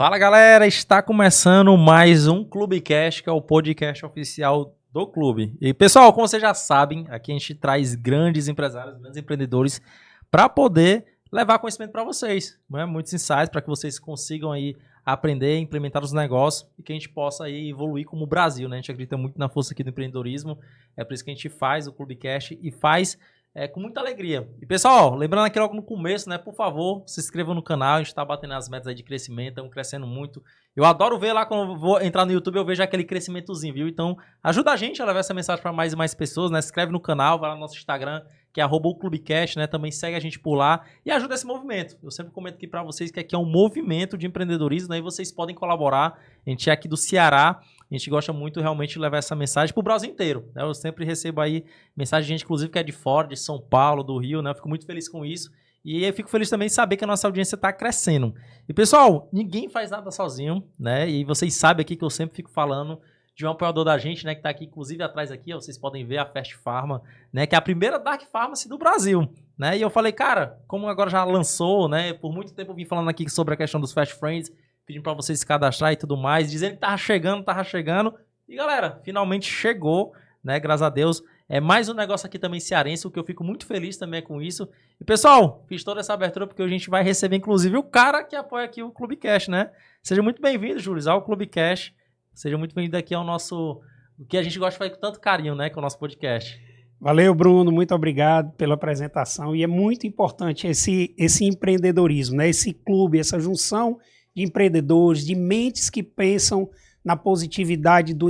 Fala galera, está começando mais um Clubecast, que é o podcast oficial do clube. E pessoal, como vocês já sabem, aqui a gente traz grandes empresários, grandes empreendedores para poder levar conhecimento para vocês, né? Muitos insights para que vocês consigam aí aprender, implementar os negócios e que a gente possa aí evoluir como Brasil, né? A gente acredita muito na força aqui do empreendedorismo, é por isso que a gente faz o Clubecast e faz com muita alegria. E pessoal, lembrando aqui logo no começo, né? Por favor, se inscrevam no canal, a gente está batendo as metas aí de crescimento, estamos crescendo muito. Eu adoro ver lá, quando eu vou entrar no YouTube, eu vejo aquele crescimentozinho, viu? Então, ajuda a gente a levar essa mensagem para mais e mais pessoas, né? Se inscreve no canal, vai lá no nosso Instagram, que é @oclubecast, né? Também segue a gente por lá e ajuda esse movimento. Eu sempre comento aqui para vocês que aqui é um movimento de empreendedorismo, né? E vocês podem colaborar. A gente é aqui do Ceará. A gente gosta muito realmente de levar essa mensagem pro Brasil inteiro, né? Eu sempre recebo aí mensagem de gente, inclusive, que é de fora, de São Paulo, do Rio, né? Eu fico muito feliz com isso. E eu fico feliz também de saber que a nossa audiência está crescendo. E, pessoal, ninguém faz nada sozinho, né? E vocês sabem aqui que eu sempre fico falando de um apoiador da gente, né? Que está aqui, inclusive, atrás aqui, ó, vocês podem ver a Fast Pharma, né? Que é a primeira Dark Pharmacy do Brasil, né? E eu falei, cara, como agora já lançou, né? Por muito tempo eu vim falando aqui sobre a questão dos Fast Friends, pedindo para vocês se cadastrar e tudo mais, dizendo que tava chegando. E galera, finalmente chegou, né? Graças a Deus. É mais um negócio aqui também cearense, o que eu fico muito feliz também com isso. E pessoal, fiz toda essa abertura porque hoje a gente vai receber, inclusive, o cara que apoia aqui o Clubecast, né? Seja muito bem-vindo, Júlio, ao Clubecast. Seja muito bem-vindo aqui ao nosso... O que a gente gosta de fazer com tanto carinho, né? Que é o nosso podcast. Valeu, Bruno. Muito obrigado pela apresentação. E é muito importante esse empreendedorismo, né? Esse clube, essa junção de empreendedores, de mentes que pensam na positividade do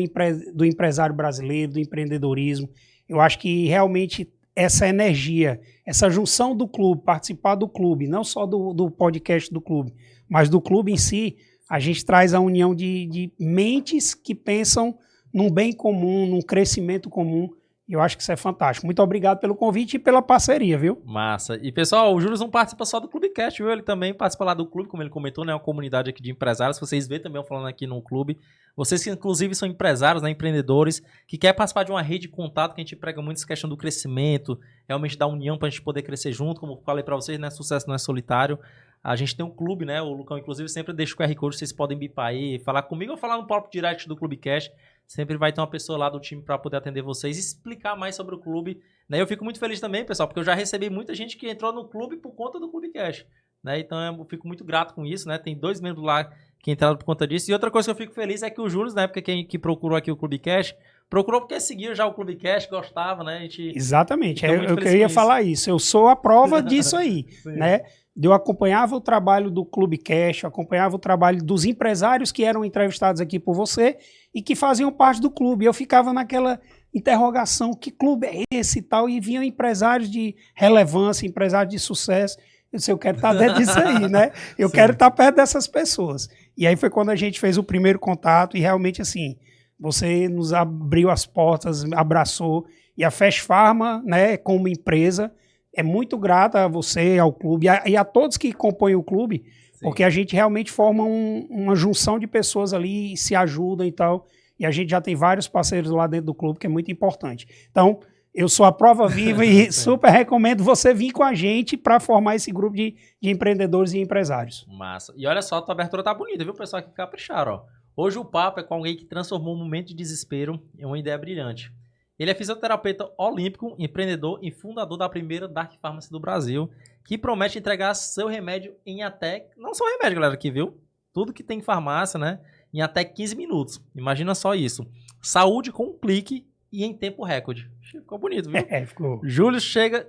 empresário brasileiro, do empreendedorismo. Eu acho que realmente essa energia, essa junção do clube, participar do clube, não só do podcast do clube, mas do clube em si, a gente traz a união de mentes que pensam num bem comum, num crescimento comum. Eu acho que isso é fantástico. Muito obrigado pelo convite e pela parceria, viu? Massa. E, pessoal, o Júlio não participa só do Clubecast, viu? Ele também participa lá do clube, como ele comentou, né? Uma comunidade aqui de empresários. Vocês vêem também eu falando aqui no clube. Vocês que, inclusive, são empresários, né? Empreendedores, que querem participar de uma rede de contato, que a gente prega muito essa questão do crescimento, realmente da união para a gente poder crescer junto. Como eu falei para vocês, né? Sucesso não é solitário. A gente tem um clube, né? O Lucão, inclusive, sempre deixa o QR Code, vocês podem bipar aí, falar comigo ou falar no próprio direct do Clubecast. Sempre vai ter uma pessoa lá do time para poder atender vocês e explicar mais sobre o clube, né? Eu fico muito feliz também, pessoal, porque eu já recebi muita gente que entrou no clube por conta do Clubecast, né? Então eu fico muito grato com isso, né? Tem 2 membros lá que entraram por conta disso. E outra coisa que eu fico feliz é que o Júlio, na época que procurou aqui o Clubecast, procurou porque seguia já o Clubecast, gostava, né? Exatamente, eu queria falar isso. Eu sou a prova disso aí, né? Eu acompanhava o trabalho do Clubecast, eu acompanhava o trabalho dos empresários que eram entrevistados aqui por você e que faziam parte do clube. Eu ficava naquela interrogação, que clube é esse e tal? E vinham empresários de relevância, empresários de sucesso. Eu disse, eu quero estar dentro disso aí, né? Eu quero estar perto dessas pessoas. E aí foi quando a gente fez o primeiro contato e realmente assim, você nos abriu as portas, abraçou. E a Fast Pharma, né, como empresa, é muito grata a você, ao clube e a todos que compõem o clube, sim, porque a gente realmente forma uma junção de pessoas ali e se ajudam e tal. E a gente já tem vários parceiros lá dentro do clube, que é muito importante. Então, eu sou a prova viva e super recomendo você vir com a gente para formar esse grupo de empreendedores e empresários. Massa. E olha só, a tua abertura tá bonita, viu, pessoal? Que capricharam, ó. Hoje o papo é com alguém que transformou um momento de desespero em uma ideia brilhante. Ele é fisioterapeuta olímpico, empreendedor e fundador da primeira Dark Pharmacy do Brasil, que promete entregar seu remédio em até... Não só remédio, galera, aqui, viu? Tudo que tem em farmácia, né? Em até 15 minutos. Imagina só isso. Saúde com um clique e em tempo recorde. Ficou bonito, viu? Ficou. Júlio chega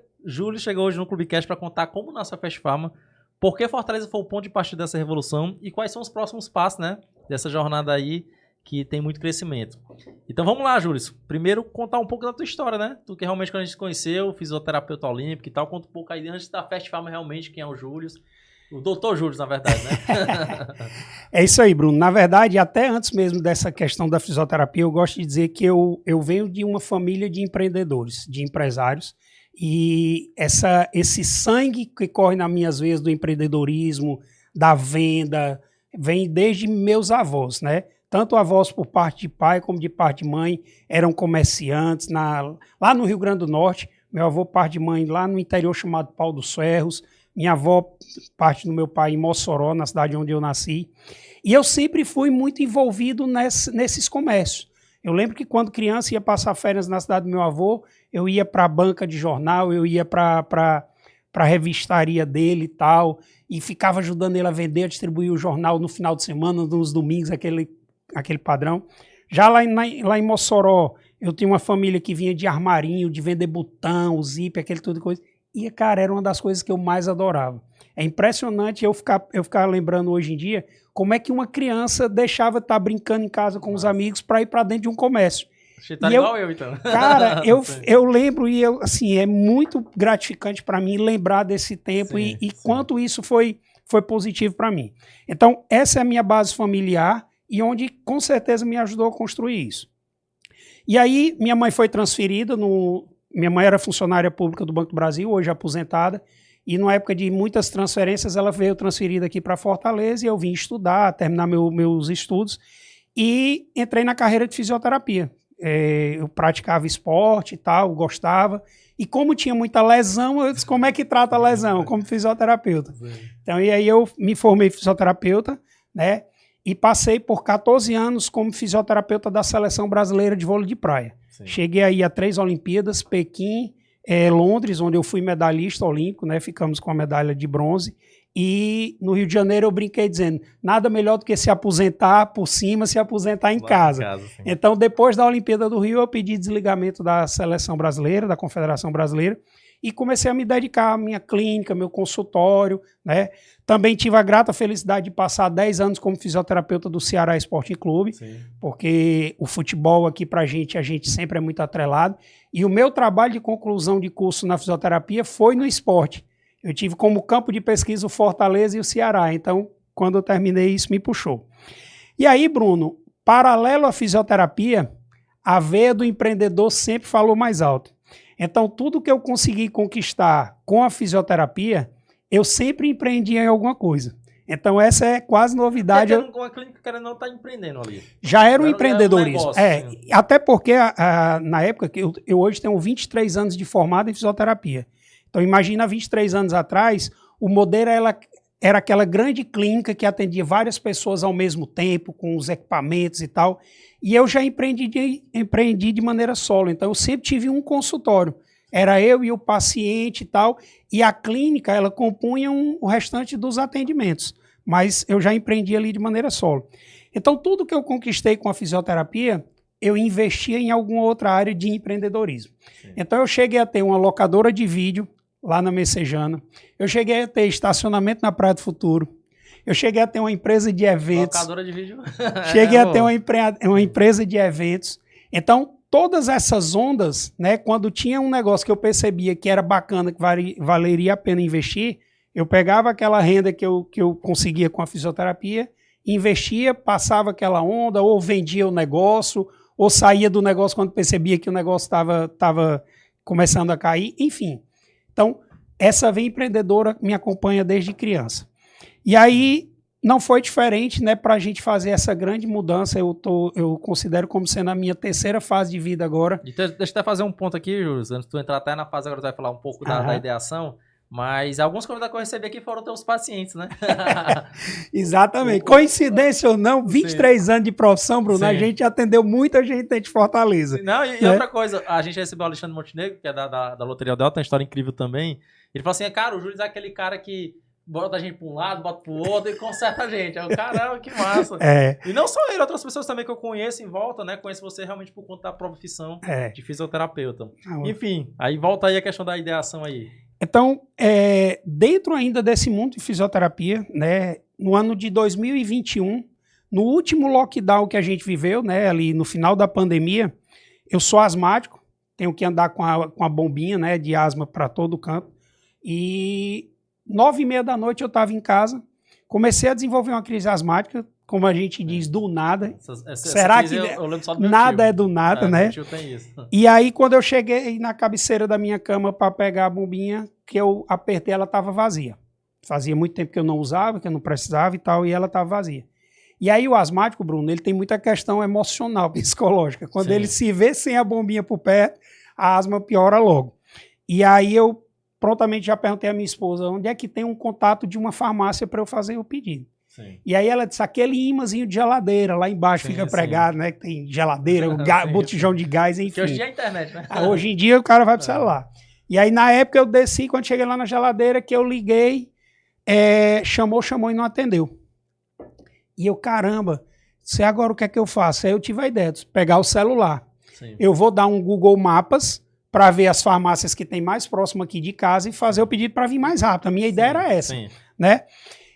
hoje no Clubecast para contar como nasceu a Fast Pharma, por que Fortaleza foi o ponto de partida dessa revolução e quais são os próximos passos, né? Dessa jornada aí, que tem muito crescimento. Então vamos lá, Júlio. Primeiro, contar um pouco da tua história, né? Tu que realmente, quando a gente se conheceu, fisioterapeuta olímpico e tal, conta um pouco aí antes da Fast Pharma realmente, quem é o Júlio. O doutor Júlio, na verdade, né? É isso aí, Bruno. Na verdade, até antes mesmo dessa questão da fisioterapia, eu gosto de dizer que eu venho de uma família de empreendedores, de empresários, e esse sangue que corre nas minhas veias do empreendedorismo, da venda, vem desde meus avós, né? Tanto avós por parte de pai como de parte de mãe eram comerciantes lá no Rio Grande do Norte. Meu avô, parte de mãe, lá no interior chamado Pau dos Ferros, minha avó, parte do meu pai em Mossoró, na cidade onde eu nasci. E eu sempre fui muito envolvido nesses comércios. Eu lembro que quando criança ia passar férias na cidade do meu avô, eu ia para a banca de jornal, eu ia para a revistaria dele e tal, e ficava ajudando ele a vender, a distribuir o jornal no final de semana, nos domingos, aquele padrão. Já lá em Mossoró, eu tinha uma família que vinha de armarinho, de vender botão, zíper, aquele tudo de coisa. E, cara, era uma das coisas que eu mais adorava. É impressionante eu ficar lembrando hoje em dia como é que uma criança deixava de estar brincando em casa com os amigos para ir para dentro de um comércio. Você tá igual eu, então. Cara, eu lembro e assim, é muito gratificante para mim lembrar desse tempo sim. Quanto isso foi positivo para mim. Então, essa é a minha base familiar e onde com certeza me ajudou a construir isso. E aí, minha mãe foi transferida, minha mãe era funcionária pública do Banco do Brasil, hoje aposentada, e numa época de muitas transferências, ela veio transferida aqui para Fortaleza e eu vim estudar, terminar meus estudos e entrei na carreira de fisioterapia. Eu praticava esporte e tal, gostava, e como tinha muita lesão, eu disse, como é que trata a lesão? Como fisioterapeuta. Então, e aí eu me formei fisioterapeuta, né, e passei por 14 anos como fisioterapeuta da Seleção Brasileira de Vôlei de Praia. Sim. Cheguei aí a 3 Olimpíadas, Pequim, Londres, onde eu fui medalhista olímpico, né? Ficamos com a medalha de bronze. E no Rio de Janeiro eu brinquei dizendo, nada melhor do que se aposentar por cima, se aposentar em casa. Então, depois da Olimpíada do Rio, eu pedi desligamento da Seleção Brasileira, da Confederação Brasileira, e comecei a me dedicar à minha clínica, meu consultório, né? Também tive a grata felicidade de passar 10 anos como fisioterapeuta do Ceará Esporte Clube, sim. Porque o futebol aqui pra gente, a gente sempre é muito atrelado. E o meu trabalho de conclusão de curso na fisioterapia foi no esporte. Eu tive como campo de pesquisa o Fortaleza e o Ceará. Então, quando eu terminei, isso me puxou. E aí, Bruno, paralelo à fisioterapia, a veia do empreendedor sempre falou mais alto. Então, tudo que eu consegui conquistar com a fisioterapia, eu sempre empreendi em alguma coisa. Então, essa é quase novidade. Com a clínica, o cara não está empreendendo ali. Já era um empreendedorismo. Até porque, na época, eu hoje tenho 23 anos de formado em fisioterapia. Então, imagina 23 anos atrás, o modelo era aquela grande clínica que atendia várias pessoas ao mesmo tempo, com os equipamentos e tal. E eu já empreendi de maneira solo. Então, eu sempre tive um consultório. Era eu e o paciente e tal. E a clínica, ela compunha o restante dos atendimentos. Mas eu já empreendi ali de maneira solo. Então, tudo que eu conquistei com a fisioterapia, eu investia em alguma outra área de empreendedorismo. Sim. Então, eu cheguei a ter uma locadora de vídeo lá na Messejana. Eu cheguei a ter estacionamento na Praia do Futuro. Eu cheguei a ter uma empresa de eventos. Locadora de vídeo. Cheguei a ter uma empresa de eventos. Então, todas essas ondas, né, quando tinha um negócio que eu percebia que era bacana, que valeria a pena investir, eu pegava aquela renda que eu conseguia com a fisioterapia, investia, passava aquela onda, ou vendia o negócio, ou saía do negócio quando percebia que o negócio estava começando a cair, enfim. Então, essa veia empreendedora me acompanha desde criança. E aí, não foi diferente, né, para a gente fazer essa grande mudança. Eu considero como sendo a minha terceira fase de vida agora. Deixa eu até fazer um ponto aqui, Júlio, antes de tu entrar até na fase agora, tu vai falar um pouco da ideação, mas alguns convidados que eu recebi aqui foram teus pacientes, né? Exatamente. Coincidência ou não, 23 anos de profissão, Bruno, sim. A gente atendeu muita gente dentro de Fortaleza. Não, e outra coisa, a gente recebeu o Alexandre Montenegro, que é da Loteria Delta, uma história incrível também. Ele falou assim, cara, o Júlio é aquele cara que bota a gente para um lado, bota para o outro e conserta a gente. Aí, caramba, que massa. E não só ele, outras pessoas também que eu conheço em volta, né? Conheço você realmente por conta da profissão de fisioterapeuta. Enfim, aí volta aí a questão da ideação aí. Então, dentro ainda desse mundo de fisioterapia, né, no ano de 2021, no último lockdown que a gente viveu, né, ali no final da pandemia, eu sou asmático, tenho que andar com a bombinha, né, de asma para todo canto, e 9h30 da noite eu estava em casa, comecei a desenvolver uma crise asmática, como a gente diz, do nada. Será que eu lembro só do meu nada tio. É do nada, né? Meu tio tem isso. E aí, quando eu cheguei na cabeceira da minha cama para pegar a bombinha, que eu apertei, ela estava vazia. Fazia muito tempo que eu não usava, que eu não precisava e tal, e ela estava vazia. E aí o asmático, Bruno, ele tem muita questão emocional, psicológica. Quando ele se vê sem a bombinha por perto, a asma piora logo. E aí eu prontamente já perguntei à minha esposa onde é que tem um contato de uma farmácia para eu fazer o pedido. Sim. E aí ela disse, aquele imãzinho de geladeira, lá embaixo fica pregado, né? Que tem geladeira, botijão de gás, enfim. Que hoje em dia é a internet, né? Hoje em dia o cara vai pro celular. E aí na época eu desci, quando cheguei lá na geladeira, que eu liguei, chamou e não atendeu. E eu, caramba, sei agora o que é que eu faço? Aí eu tive a ideia de pegar o celular. Sim. Eu vou dar um Google Maps para ver as farmácias que tem mais próximo aqui de casa e fazer o pedido para vir mais rápido. A minha ideia era essa, né?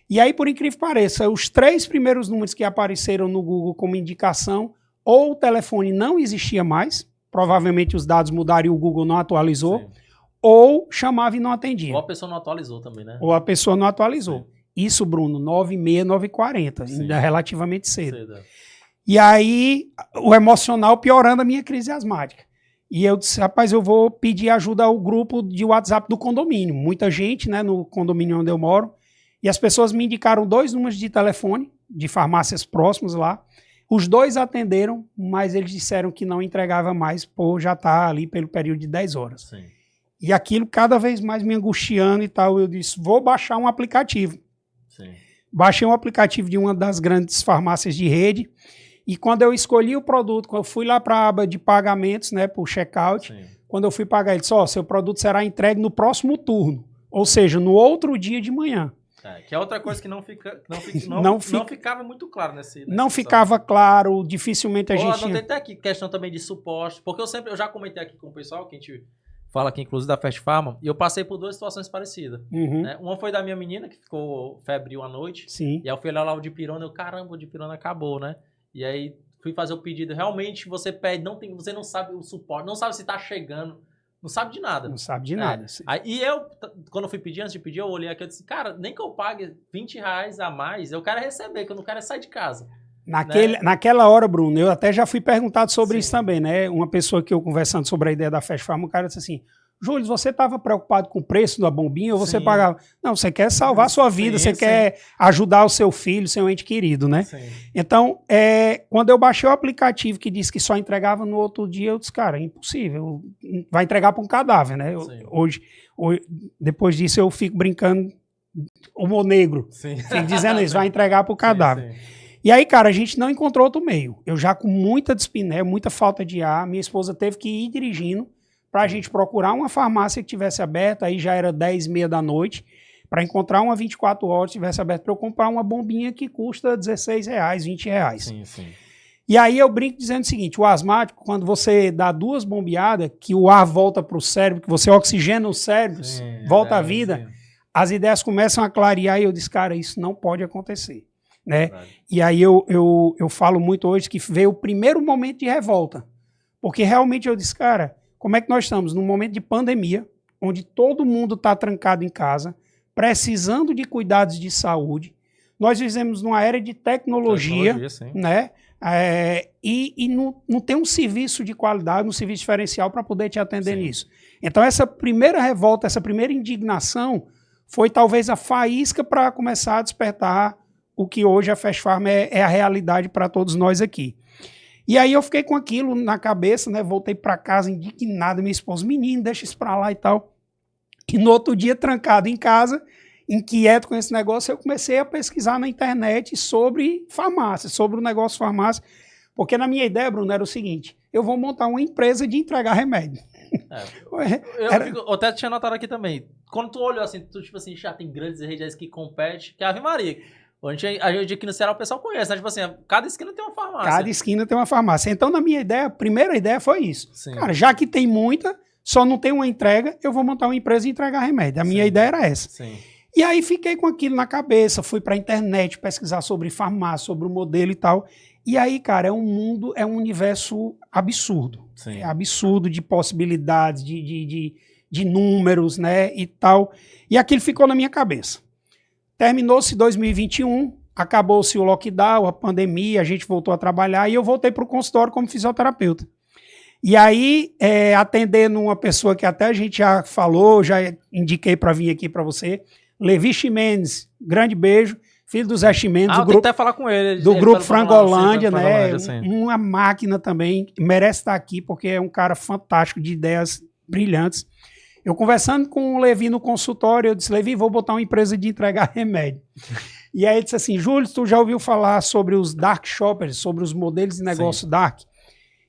E aí, por incrível que pareça, os 3 primeiros números que apareceram no Google como indicação, ou o telefone não existia mais, provavelmente os dados mudaram e o Google não atualizou, ou chamava e não atendia. Ou a pessoa não atualizou também, né? Ou a pessoa não atualizou. Sim. Isso, Bruno, 9h30, 9h40, ainda relativamente cedo. E aí, o emocional piorando a minha crise asmática. E eu disse, rapaz, eu vou pedir ajuda ao grupo de WhatsApp do condomínio. Muita gente, né, no condomínio onde eu moro. E as pessoas me indicaram 2 números de telefone, de farmácias próximas lá. Os 2 atenderam, mas eles disseram que não entregava mais, por já estar ali pelo período de 10 horas. Sim. E aquilo cada vez mais me angustiando e tal. Eu disse, vou baixar um aplicativo. Sim. Baixei um aplicativo de uma das grandes farmácias de rede. E quando eu escolhi o produto, quando eu fui lá para a aba de pagamentos, né, para o checkout, quando eu fui pagar, ele disse, seu produto será entregue no próximo turno. Ou seja, no outro dia de manhã. Que é outra coisa que não ficava muito claro nesse não ficava claro, dificilmente a gente... Tem até aqui questão também de suporte, porque eu já comentei aqui com o pessoal, que a gente fala aqui inclusive da Fast Pharma, e eu passei por 2 situações parecidas. Né? Uma foi da minha menina, que ficou febril à noite, e aí eu fui lá o dipirona, caramba, o dipirona acabou, né? E aí fui fazer o pedido, realmente você pede, você não sabe o suporte, não sabe se tá chegando, não sabe de nada. Não sabe de nada. Aí eu, quando eu fui pedir, antes de pedir, eu olhei aqui e disse, cara, nem que eu pague R$20 a mais, eu quero receber, que eu não quero sair de casa. Naquela hora, Bruno, eu até já fui perguntado sobre isso também, né? Uma pessoa que eu conversando sobre a ideia da Fast Pharma, o cara disse assim, Júlio, você estava preocupado com o preço da bombinha ou você pagava? Não, você quer salvar a sua vida, você quer ajudar o seu filho, seu ente querido, né? Sim. Então, quando eu baixei o aplicativo que disse que só entregava no outro dia, eu disse, cara, é impossível, vai entregar para um cadáver, né? Hoje, depois disso, eu fico brincando, humor negro, fico dizendo isso, vai entregar para o cadáver. E aí, cara, a gente não encontrou outro meio. Eu já com muita dispneia, muita falta de ar, minha esposa teve que ir dirigindo para a gente procurar uma farmácia que tivesse aberta, aí já era 10h30 da noite, para encontrar uma 24 horas que tivesse aberta, para eu comprar uma bombinha que custa R$16, R$20. Sim. E aí eu brinco dizendo o seguinte, o asmático, quando você dá 2 bombeadas, que o ar volta para o cérebro, que você oxigena o cérebro, volta à vida, as ideias começam a clarear e eu disse, cara, isso não pode acontecer. Né? E aí eu falo muito hoje que veio o primeiro momento de revolta, porque realmente eu disse, cara, como é que nós estamos num momento de pandemia, onde todo mundo está trancado em casa, precisando de cuidados de saúde, nós vivemos numa era de tecnologia, né? E não tem um serviço de qualidade, um serviço diferencial para poder te atender nisso. Então essa primeira revolta, essa primeira indignação foi talvez a faísca para começar a despertar o que hoje a Fast Pharma é a realidade para todos nós aqui. E aí eu fiquei com aquilo na cabeça, né? Voltei para casa indignado, minha esposa, menino, deixa isso para lá e tal. E no outro dia, trancado em casa, inquieto com esse negócio, eu comecei a pesquisar na internet sobre farmácia, sobre o negócio farmácia, porque na minha ideia, Bruno, era o seguinte, eu vou montar uma empresa de entregar remédio. Eu até tinha notado aqui também, quando tu olhou assim, tu tipo assim, já tem grandes redes que competem, que é a Ave Maria. A gente aqui no Ceará o pessoal conhece, né? Tipo assim, cada esquina tem uma farmácia. Cada esquina tem uma farmácia. Então, na minha ideia, a primeira ideia foi isso. Cara, já que tem muita, só não tem uma entrega, eu vou montar uma empresa e entregar remédio. A minha ideia era essa. E aí fiquei com aquilo na cabeça, fui pra internet pesquisar sobre farmácia, sobre o modelo e tal. E aí, cara, é um mundo, é um universo absurdo. É absurdo de possibilidades, de números, né, e tal. E aquilo ficou na minha cabeça. Terminou-se 2021, acabou-se o lockdown, a pandemia, a gente voltou a trabalhar e eu voltei para o consultório como fisioterapeuta. E aí, atendendo uma pessoa que até a gente já falou, já indiquei para vir aqui para você, Levi Ximenes, grande beijo, filho do Zé Ximenes, do grupo, até falar com ele, do grupo Frangolândia, né? Uma máquina também, merece estar aqui porque é um cara fantástico, de ideias brilhantes. Eu conversando com o Levi no consultório, eu disse, Levi, vou botar uma empresa de entregar remédio. E aí ele disse assim, Júlio, tu já ouviu falar sobre os dark shoppers, sobre os modelos de negócio dark?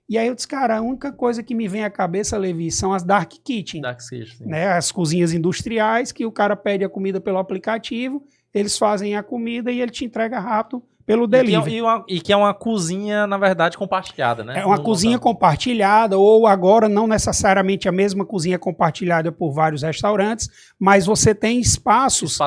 E aí eu disse, cara, a única coisa que me vem à cabeça, Levi, são as dark kitchen. Dark kitchen. Né? As cozinhas industriais, que o cara pede a comida pelo aplicativo, eles fazem a comida e ele te entrega rápido pelo delivery. E que é uma cozinha, na verdade, compartilhada, né? É uma cozinha compartilhada, ou agora não necessariamente a mesma cozinha compartilhada por vários restaurantes, mas você tem espaços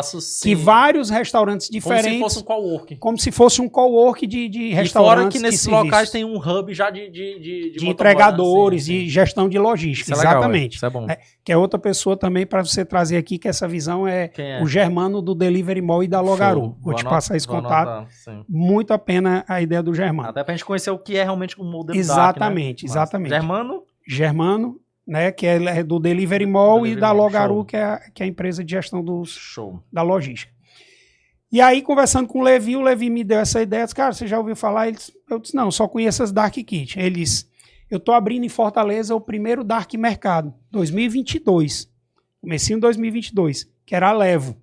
que vários restaurantes diferentes... Como se fosse um coworking. Como se fosse um coworking de restaurantes. E fora que nesses locais tem um hub já de entregadores, de gestão de logística. Isso exatamente. Isso é bom. Que é outra pessoa também para você trazer aqui, que essa visão é o Germano do Delivery Mall e da Logaru. Vou te passar esse contato. Muito a pena a ideia do Germano. Até pra gente conhecer o que é realmente o modelo exatamente, dark, né? Exatamente. Germano, né, que é do Delivery Mall e da Logaru, que é a empresa de gestão da logística. E aí, conversando com o Levi me deu essa ideia, disse, cara, você já ouviu falar? Eu disse, não, só conheço as Dark Kitchen. Ele disse, eu tô abrindo em Fortaleza o primeiro Dark Mercado, 2022, comecinho de 2022, que era a Levo,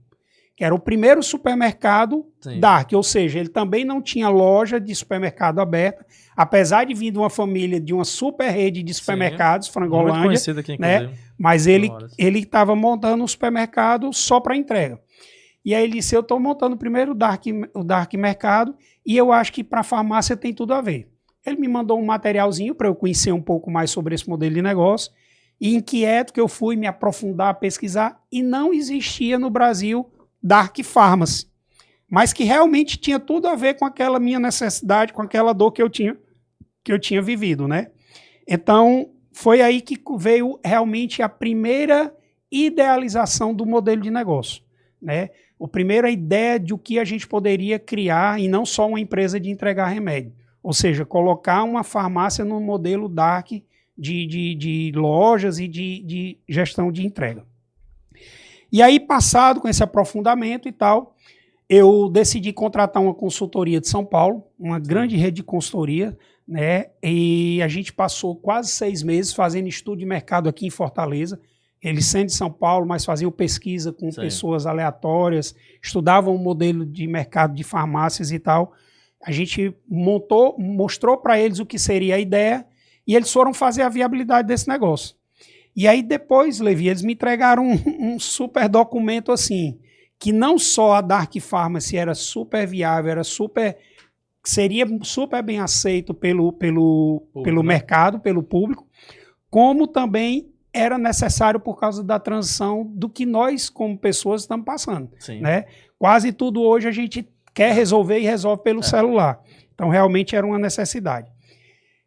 que era o primeiro supermercado dark, ou seja, ele também não tinha loja de supermercado aberta, apesar de vir de uma família de uma super rede de supermercados, Frangolândia, muito conhecido aqui, né? Mas ele estava montando um supermercado só para entrega. E aí ele disse, eu estou montando o primeiro o dark mercado e eu acho que para farmácia tem tudo a ver. Ele me mandou um materialzinho para eu conhecer um pouco mais sobre esse modelo de negócio e inquieto que eu fui me aprofundar, pesquisar e não existia no Brasil Dark Pharmacy, mas que realmente tinha tudo a ver com aquela minha necessidade, com aquela dor que eu tinha vivido, né? Então, foi aí que veio realmente a primeira idealização do modelo de negócio, né? A primeira ideia de o que a gente poderia criar e não só uma empresa de entregar remédio, ou seja, colocar uma farmácia no modelo dark de lojas e de gestão de entrega. E aí, passado com esse aprofundamento e tal, eu decidi contratar uma consultoria de São Paulo, uma grande rede de consultoria, né? E a gente passou quase 6 meses fazendo estudo de mercado aqui em Fortaleza. Eles sendo de São Paulo, mas faziam pesquisa com pessoas aleatórias, estudavam o modelo de mercado de farmácias e tal. A gente mostrou para eles o que seria a ideia e eles foram fazer a viabilidade desse negócio. E aí depois, Levi, eles me entregaram um super documento assim, que não só a Dark Pharmacy era super viável, seria super bem aceito pelo mercado, pelo público, como também era necessário por causa da transição do que nós, como pessoas, estamos passando. Né? Quase tudo hoje a gente quer resolver e resolve pelo celular. Então, realmente era uma necessidade.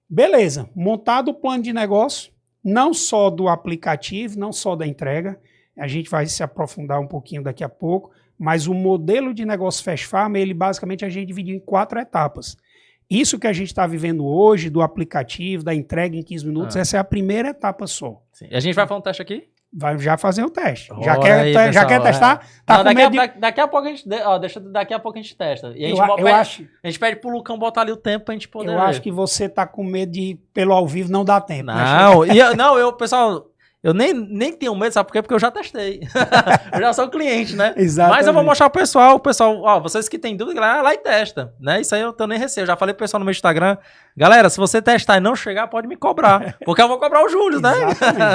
Beleza, montado o plano de negócio, não só do aplicativo, não só da entrega, a gente vai se aprofundar um pouquinho daqui a pouco, mas o modelo de negócio Fast Pharma, ele basicamente a gente dividiu em 4 etapas. Isso que a gente está vivendo hoje, do aplicativo, da entrega em 15 minutos, essa é a primeira etapa só. Sim. E a gente vai fazer um teste aqui? Vai já fazer o teste. Já quer testar? Tá não, daqui a pouco a gente, daqui a pouco a gente testa. E a gente pede pro Lucão botar ali o tempo pra gente poder ver. Acho que você tá com medo de, pelo ao vivo, não dá tempo. Não, pessoal, eu nem tenho medo, sabe por quê? Porque eu já testei. Eu já sou cliente, né? Exatamente. Mas eu vou mostrar pro pessoal, ó, vocês que têm dúvida, galera, lá e testa, né? Isso aí eu tô nem receio. Eu já falei pro pessoal no meu Instagram, galera, se você testar e não chegar, pode me cobrar. Porque eu vou cobrar o Júlio, né?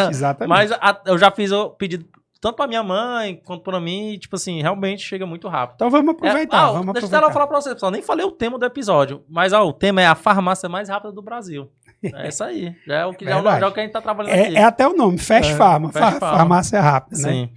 Exatamente. Mas eu já fiz o pedido tanto pra minha mãe quanto pra mim, e, tipo assim, realmente chega muito rápido. Então vamos aproveitar. Deixa eu falar pra vocês, pessoal. Nem falei o tema do episódio, mas o tema é a farmácia mais rápida do Brasil. É isso aí. Já é o que a gente tá trabalhando aqui. É até o nome, Fast Pharma. Farmácia rápida, né? Sim.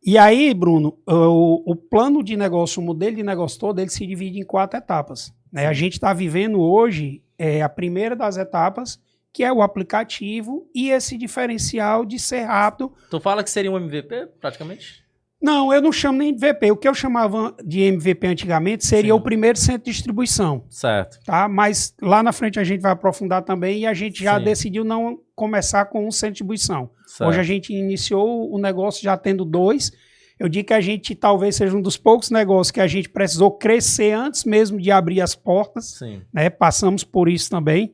E aí, Bruno, o plano de negócio, o modelo de negócio todo, ele se divide em 4 etapas. Né? A gente está vivendo hoje a primeira das etapas, que é o aplicativo e esse diferencial de ser rápido. Tu fala que seria um MVP, praticamente? Não, eu não chamo nem de MVP. O que eu chamava de MVP antigamente seria o primeiro centro de distribuição. Certo. Tá? Mas lá na frente a gente vai aprofundar também e a gente já decidiu não começar com um centro de distribuição. Certo. Hoje a gente iniciou o negócio já tendo 2. Eu digo que a gente talvez seja um dos poucos negócios que a gente precisou crescer antes mesmo de abrir as portas. Sim. Né? Passamos por isso também,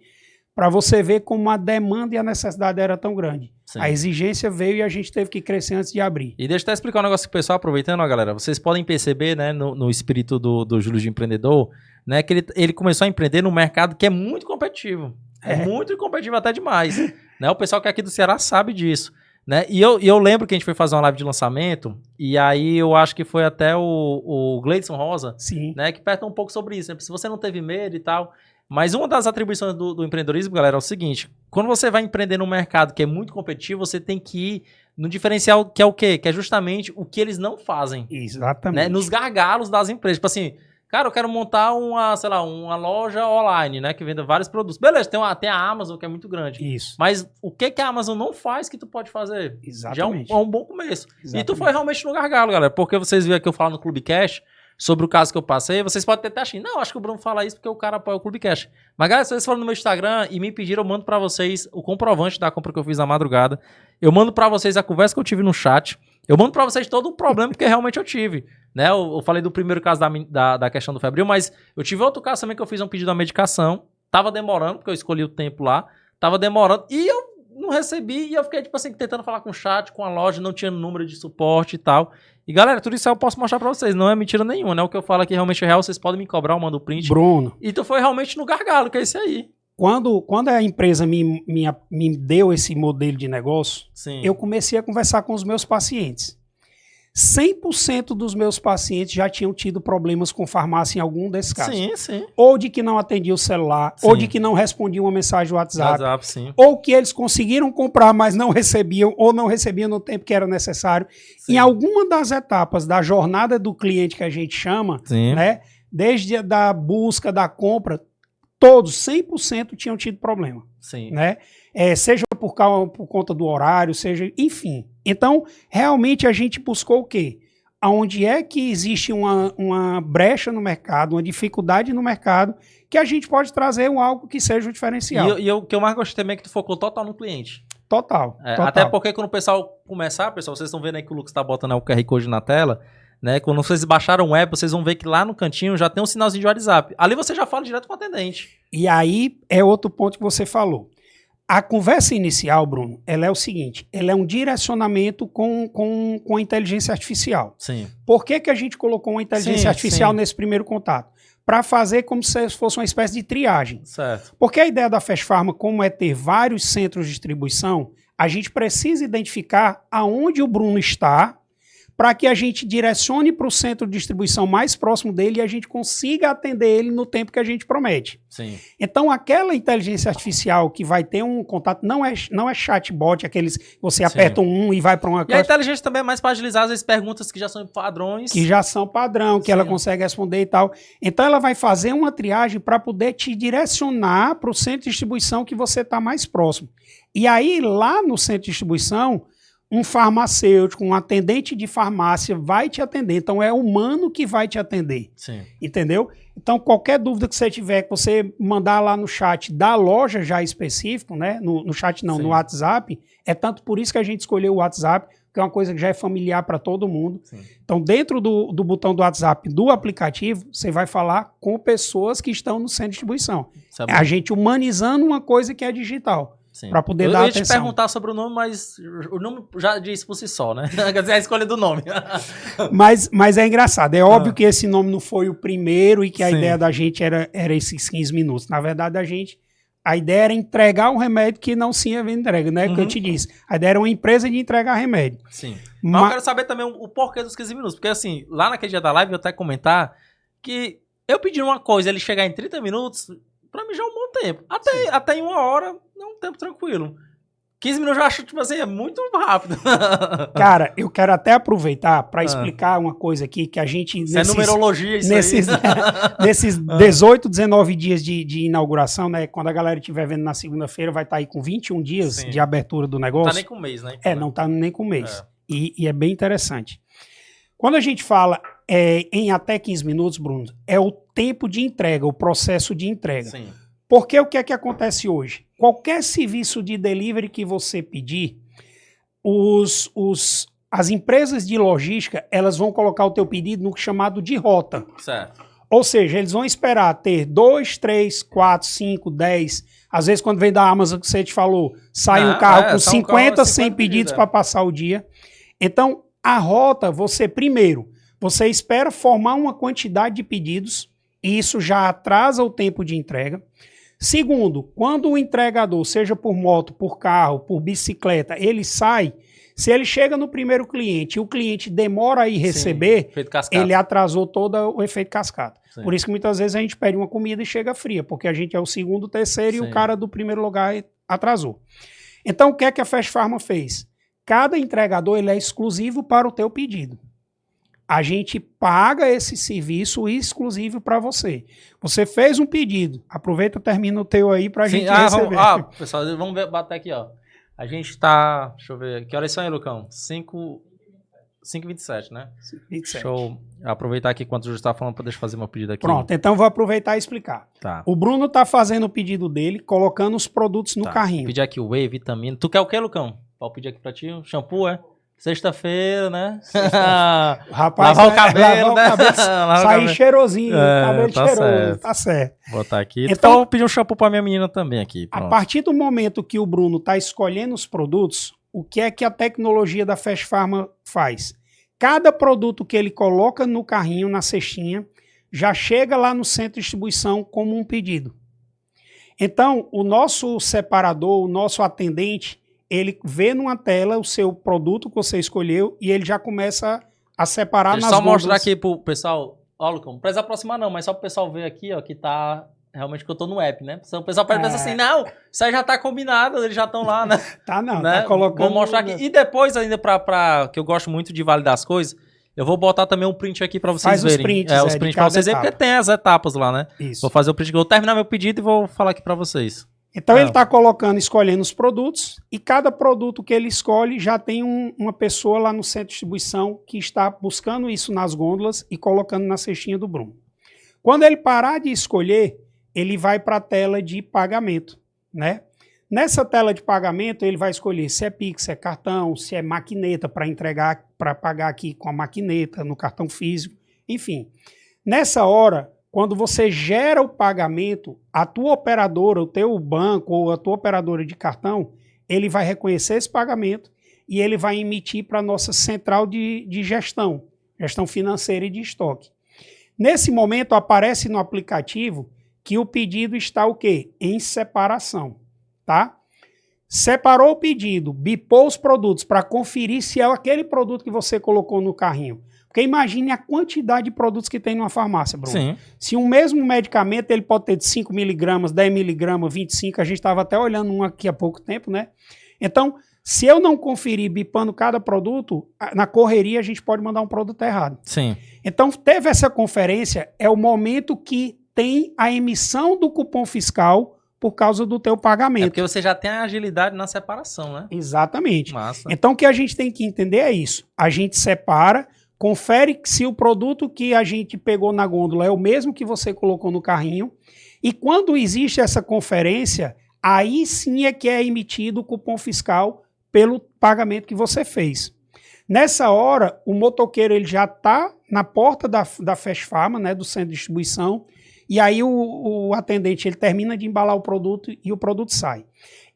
para você ver como a demanda e a necessidade era tão grande. Sim. A exigência veio e a gente teve que crescer antes de abrir. E deixa eu até explicar um negócio pro pessoal, aproveitando, ó, galera. Vocês podem perceber, né, no espírito do Júlio de empreendedor, né, que ele começou a empreender num mercado que é muito competitivo. É muito competitivo até demais. Né? O pessoal que é aqui do Ceará sabe disso. Né? E eu lembro que a gente foi fazer uma live de lançamento, e aí eu acho que foi até o Gleidson Rosa, Sim. Né, que perguntou um pouco sobre isso. Né? Se você não teve medo e tal. Mas uma das atribuições do empreendedorismo, galera, é o seguinte: quando você vai empreender num mercado que é muito competitivo, você tem que ir no diferencial que é o quê? Que é justamente o que eles não fazem. Exatamente. Né? Nos gargalos das empresas. Tipo assim, cara, eu quero montar uma loja online, né? Que venda vários produtos. Beleza, tem a Amazon, que é muito grande. Isso. Mas o que a Amazon não faz que tu pode fazer? Exatamente. Já é um bom começo. Exatamente. E tu foi realmente no gargalo, galera. Porque vocês viram aqui eu falar no Clube Cash sobre o caso que eu passei. Vocês podem ter até achado, não, acho que o Bruno fala isso porque o cara apoia o Clube Cash. Mas, galera, se vocês foram no meu Instagram e me pediram, eu mando pra vocês o comprovante da compra que eu fiz na madrugada. Eu mando pra vocês a conversa que eu tive no chat. Eu mando pra vocês todo o problema que realmente eu tive. Né? Eu falei do primeiro caso da questão do febril, mas eu tive outro caso também que eu fiz um pedido da medicação. Tava demorando, porque eu escolhi o tempo lá. Tava demorando e eu não recebi. E eu fiquei, tipo assim, tentando falar com o chat, com a loja, não tinha número de suporte e tal. E, galera, tudo isso eu posso mostrar pra vocês. Não é mentira nenhuma, né? O que eu falo aqui realmente é real. Vocês podem me cobrar, eu mando o print. Bruno. E tu foi realmente no gargalo, que é esse aí. Quando a empresa me deu esse modelo de negócio, Sim. eu comecei a conversar com os meus pacientes. 100% dos meus pacientes já tinham tido problemas com farmácia em algum desses casos. Sim, sim. Ou de que não atendia o celular, Sim. ou de que não respondia uma mensagem do WhatsApp, sim. ou que eles conseguiram comprar, mas não recebiam, ou não recebiam no tempo que era necessário. Sim. Em alguma das etapas da jornada do cliente que a gente chama, Sim. né, desde a da busca, da compra, todos, 100% tinham tido problema. Sim. Né? Seja por conta do horário, seja, enfim. Então, realmente a gente buscou o quê? Aonde é que existe uma brecha no mercado, uma dificuldade no mercado, que a gente pode trazer algo que seja o diferencial. E o que eu mais gostei também é que tu focou total no cliente. Total. Até porque quando o pessoal começar, pessoal, vocês estão vendo aí que o Lucas está botando o QR Code na tela, né? Quando vocês baixaram o app, vocês vão ver que lá no cantinho já tem um sinalzinho de WhatsApp. Ali você já fala direto com o atendente. E aí é outro ponto que você falou. A conversa inicial, Bruno, ela é o seguinte, ela é um direcionamento com a inteligência artificial. Sim. Por que a gente colocou uma inteligência artificial nesse primeiro contato? Para fazer como se fosse uma espécie de triagem. Certo. Porque a ideia da Fast Pharma, como é ter vários centros de distribuição, a gente precisa identificar aonde o Bruno está, para que a gente direcione para o centro de distribuição mais próximo dele e a gente consiga atender ele no tempo que a gente promete. Sim. Então, aquela inteligência artificial que vai ter um contato, não é chatbot, aqueles que você aperta um e vai para uma... E a inteligência também é mais para agilizar as perguntas que já são padrões. Que já são padrão, que ela consegue responder e tal. Então, ela vai fazer uma triagem para poder te direcionar para o centro de distribuição que você está mais próximo. E aí, lá no centro de distribuição, um farmacêutico, um atendente de farmácia vai te atender. Então, é humano que vai te atender. Sim. Entendeu? Então, qualquer dúvida que você tiver, que você mandar lá no chat da loja já específico, né? No chat não, no WhatsApp, é tanto por isso que a gente escolheu o WhatsApp, que é uma coisa que já é familiar para todo mundo. Sim. Então, dentro do botão do WhatsApp do aplicativo, você vai falar com pessoas que estão no centro de distribuição. É a gente humanizando uma coisa que é digital. Para poder dar atenção. Eu ia te perguntar sobre o nome, mas o nome já diz por si só, né? Quer dizer, a escolha do nome. mas é engraçado. É óbvio que esse nome não foi o primeiro e que a ideia da gente era esses 15 minutos. Na verdade, a ideia era entregar um remédio que não se ia entrega, né? Que eu te disse. A ideia era uma empresa de entregar remédio. Sim. Mas eu quero saber também o porquê dos 15 minutos. Porque assim, lá naquele dia da live, eu até comentar que eu pedi uma coisa, ele chegar em 30 minutos... Pra mim já é um bom tempo. Até em 1 hora é um tempo tranquilo. 15 minutos eu acho, tipo assim, é muito rápido. Cara, eu quero até aproveitar para explicar uma coisa aqui que a gente... Isso é numerologia, isso nesses, aí. Nesses 18, 19 dias de inauguração, né? Quando a galera estiver vendo na segunda-feira, vai estar aí com 21 dias de abertura do negócio. Não tá nem com um mês, né? Então, não tá nem com um mês. E é bem interessante. Quando a gente fala em até 15 minutos, Bruno, é o tempo de entrega, o processo de entrega. Sim. Porque o que é que acontece hoje? Qualquer serviço de delivery que você pedir, as empresas de logística, elas vão colocar o teu pedido no chamado de rota. Certo. Ou seja, eles vão esperar ter 2, 3, 4, 5, 10 Às vezes, quando vem da Amazon, que você te falou, sai um carro com 50, 100 pedidos para passar o dia. Então, a rota, você espera formar uma quantidade de pedidos, e isso já atrasa o tempo de entrega. Segundo, quando o entregador, seja por moto, por carro, por bicicleta, ele sai, se ele chega no primeiro cliente e o cliente demora a ir receber, ele atrasou todo o efeito cascata. Sim. Por isso que muitas vezes a gente pede uma comida e chega fria, porque a gente é o segundo, terceiro e o cara do primeiro lugar atrasou. Então, o que é que a Fast Pharma fez? Cada entregador ele é exclusivo para o teu pedido. A gente paga esse serviço exclusivo para você. Você fez um pedido, aproveita e termina o teu aí para a gente receber. Pessoal, vamos bater aqui, ó. A gente tá, deixa eu ver, que horas são aí, Lucão? 5h27, né? 5h27. Deixa eu aproveitar aqui enquanto o Júlio está falando para deixa eu fazer meu pedido aqui. Pronto, então vou aproveitar e explicar. Tá. O Bruno tá fazendo o pedido dele, colocando os produtos no carrinho. Vou pedir aqui o whey, vitamina. Tu quer o quê, Lucão? Vou pedir aqui para ti, um shampoo, é? Sexta-feira, né? Rapaz, lavar o cabelo, né? Sair cheirosinho, cabelo tá cheiroso, certo. tá certo. Vou botar aqui. Então, vou pedir um shampoo pra minha menina também aqui. Pronto. A partir do momento que o Bruno tá escolhendo os produtos, o que é que a tecnologia da Fast Pharma faz? Cada produto que ele coloca no carrinho, na cestinha, já chega lá no centro de distribuição como um pedido. Então, o nosso separador, o nosso atendente, ele vê numa tela o seu produto que você escolheu e ele já começa a separar nas gôndolas. Só mostrar aqui pro pessoal, ó, Lucão, não precisa aproximar não, mas só pro pessoal ver aqui, ó, que tá realmente que eu tô no app, né? O pessoal pensa assim, não, isso aí já tá combinado, eles já estão lá, né? Tá não, né? Tá colocando... Vou mostrar aqui. E depois ainda que eu gosto muito de validar as coisas, eu vou botar também um print aqui pra vocês verem. Os prints, os prints pra vocês verem, porque tem as etapas lá, né? Isso. Vou fazer o print, eu vou terminar meu pedido e vou falar aqui pra vocês. Então ele está escolhendo os produtos e cada produto que ele escolhe já tem uma pessoa lá no centro de distribuição que está buscando isso nas gôndolas e colocando na cestinha do Bruno. Quando ele parar de escolher, ele vai para a tela de pagamento, né? Nessa tela de pagamento ele vai escolher se é Pix, se é cartão, se é maquineta para entregar, para pagar aqui com a maquineta, no cartão físico, enfim. Nessa hora, quando você gera o pagamento, a tua operadora, o teu banco ou a tua operadora de cartão, ele vai reconhecer esse pagamento e ele vai emitir para a nossa central de gestão financeira e de estoque. Nesse momento, aparece no aplicativo que o pedido está o quê? Em separação, tá? Separou o pedido, bipou os produtos para conferir se é aquele produto que você colocou no carrinho. Porque imagine a quantidade de produtos que tem numa farmácia, Bruno. Sim. Se um mesmo medicamento ele pode ter de 5 miligramas, 10 miligramas, 25, a gente estava até olhando um aqui há pouco tempo, né? Então, se eu não conferir bipando cada produto, na correria a gente pode mandar um produto errado. Sim. Então, teve essa conferência, é o momento que tem a emissão do cupom fiscal por causa do teu pagamento. É porque você já tem a agilidade na separação, né? Exatamente. Massa. Então, o que a gente tem que entender é isso. A gente separa, confere se o produto que a gente pegou na gôndola é o mesmo que você colocou no carrinho. E quando existe essa conferência, aí sim é que é emitido o cupom fiscal pelo pagamento que você fez. Nessa hora, o motoqueiro ele já está na porta da Fast Pharma, né, do centro de distribuição, e aí o atendente ele termina de embalar o produto e o produto sai.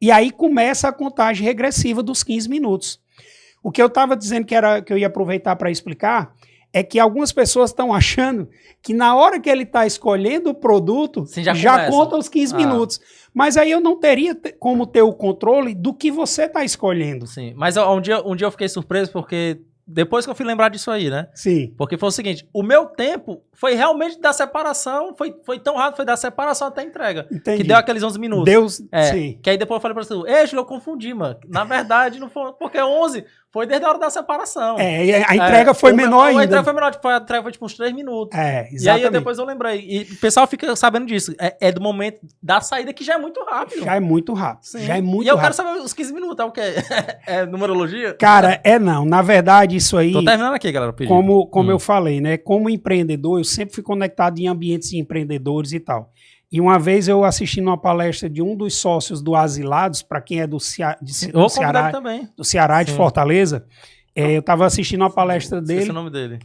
E aí começa a contagem regressiva dos 15 minutos. O que eu estava dizendo que eu ia aproveitar para explicar é que algumas pessoas estão achando que na hora que ele está escolhendo o produto, sim, já conta os 15 minutos. Mas aí eu não teria como ter o controle do que você está escolhendo. Sim, mas um dia eu fiquei surpreso porque depois que eu fui lembrar disso aí, né? Sim. Porque foi o seguinte, o meu tempo foi realmente da separação, foi tão rápido, foi da separação até a entrega. Entendi. Que deu aqueles 11 minutos. Sim. Que aí depois eu falei pra você, eu confundi, mano. Na verdade, não foi, porque 11 foi desde a hora da separação. A entrega foi menor ainda. A entrega foi menor, a entrega foi tipo uns 3 minutos. Exatamente. E aí depois eu lembrei. E o pessoal fica sabendo disso. É do momento da saída que já é muito rápido. Já é muito rápido. Sim. Já é muito rápido. E eu quero saber os 15 minutos, é o quê? É numerologia? Cara, não. Na verdade, isso aí... Tô terminando aqui, galera. Como eu falei, né? Como empreendedor, eu sempre fui conectado em ambientes de empreendedores e tal. E uma vez eu assisti numa palestra de um dos sócios do Asilados, para quem é do Ceará e de Fortaleza, eu estava assistindo uma palestra dele. Esse é o nome dele.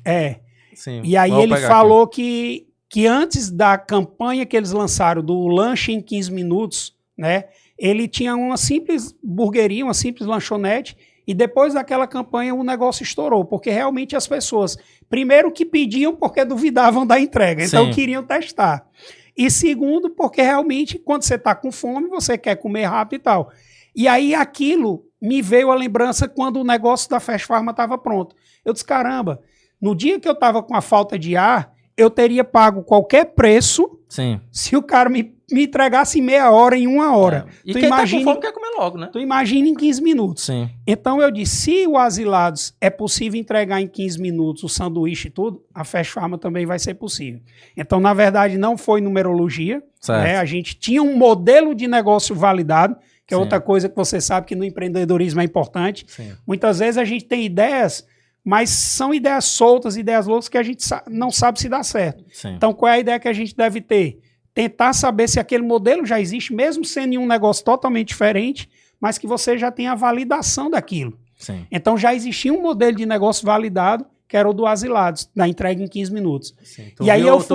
Sim. E aí ele falou que antes da campanha que eles lançaram do lanche em 15 minutos, né? Ele tinha uma simples burgueria, uma simples lanchonete, e depois daquela campanha o negócio estourou, porque realmente as pessoas, primeiro que pediam porque duvidavam da entrega, então Sim. queriam testar. E segundo, porque realmente quando você está com fome, você quer comer rápido e tal. E aí aquilo me veio a lembrança quando o negócio da Fast Pharma estava pronto. Eu disse, caramba, no dia que eu estava com a falta de ar, eu teria pago qualquer preço Sim. se o cara me entregasse em meia hora, em 1 hora. E quem tá com fome quer comer logo, né? Tu imagina em 15 minutos. Sim. Então eu disse, se o Asilados é possível entregar em 15 minutos o sanduíche e tudo, a Fast Pharma também vai ser possível. Então, na verdade, não foi numerologia. Né? A gente tinha um modelo de negócio validado, que é outra coisa que você sabe que no empreendedorismo é importante. Sim. Muitas vezes a gente tem ideias, mas são ideias soltas, ideias loucas que a gente não sabe se dá certo. Sim. Então, qual é a ideia que a gente deve ter? Tentar saber se aquele modelo já existe, mesmo sendo um negócio totalmente diferente, mas que você já tenha a validação daquilo. Sim. Então, já existia um modelo de negócio validado, que era o do Asilados, da entrega em 15 minutos. Sim. Tu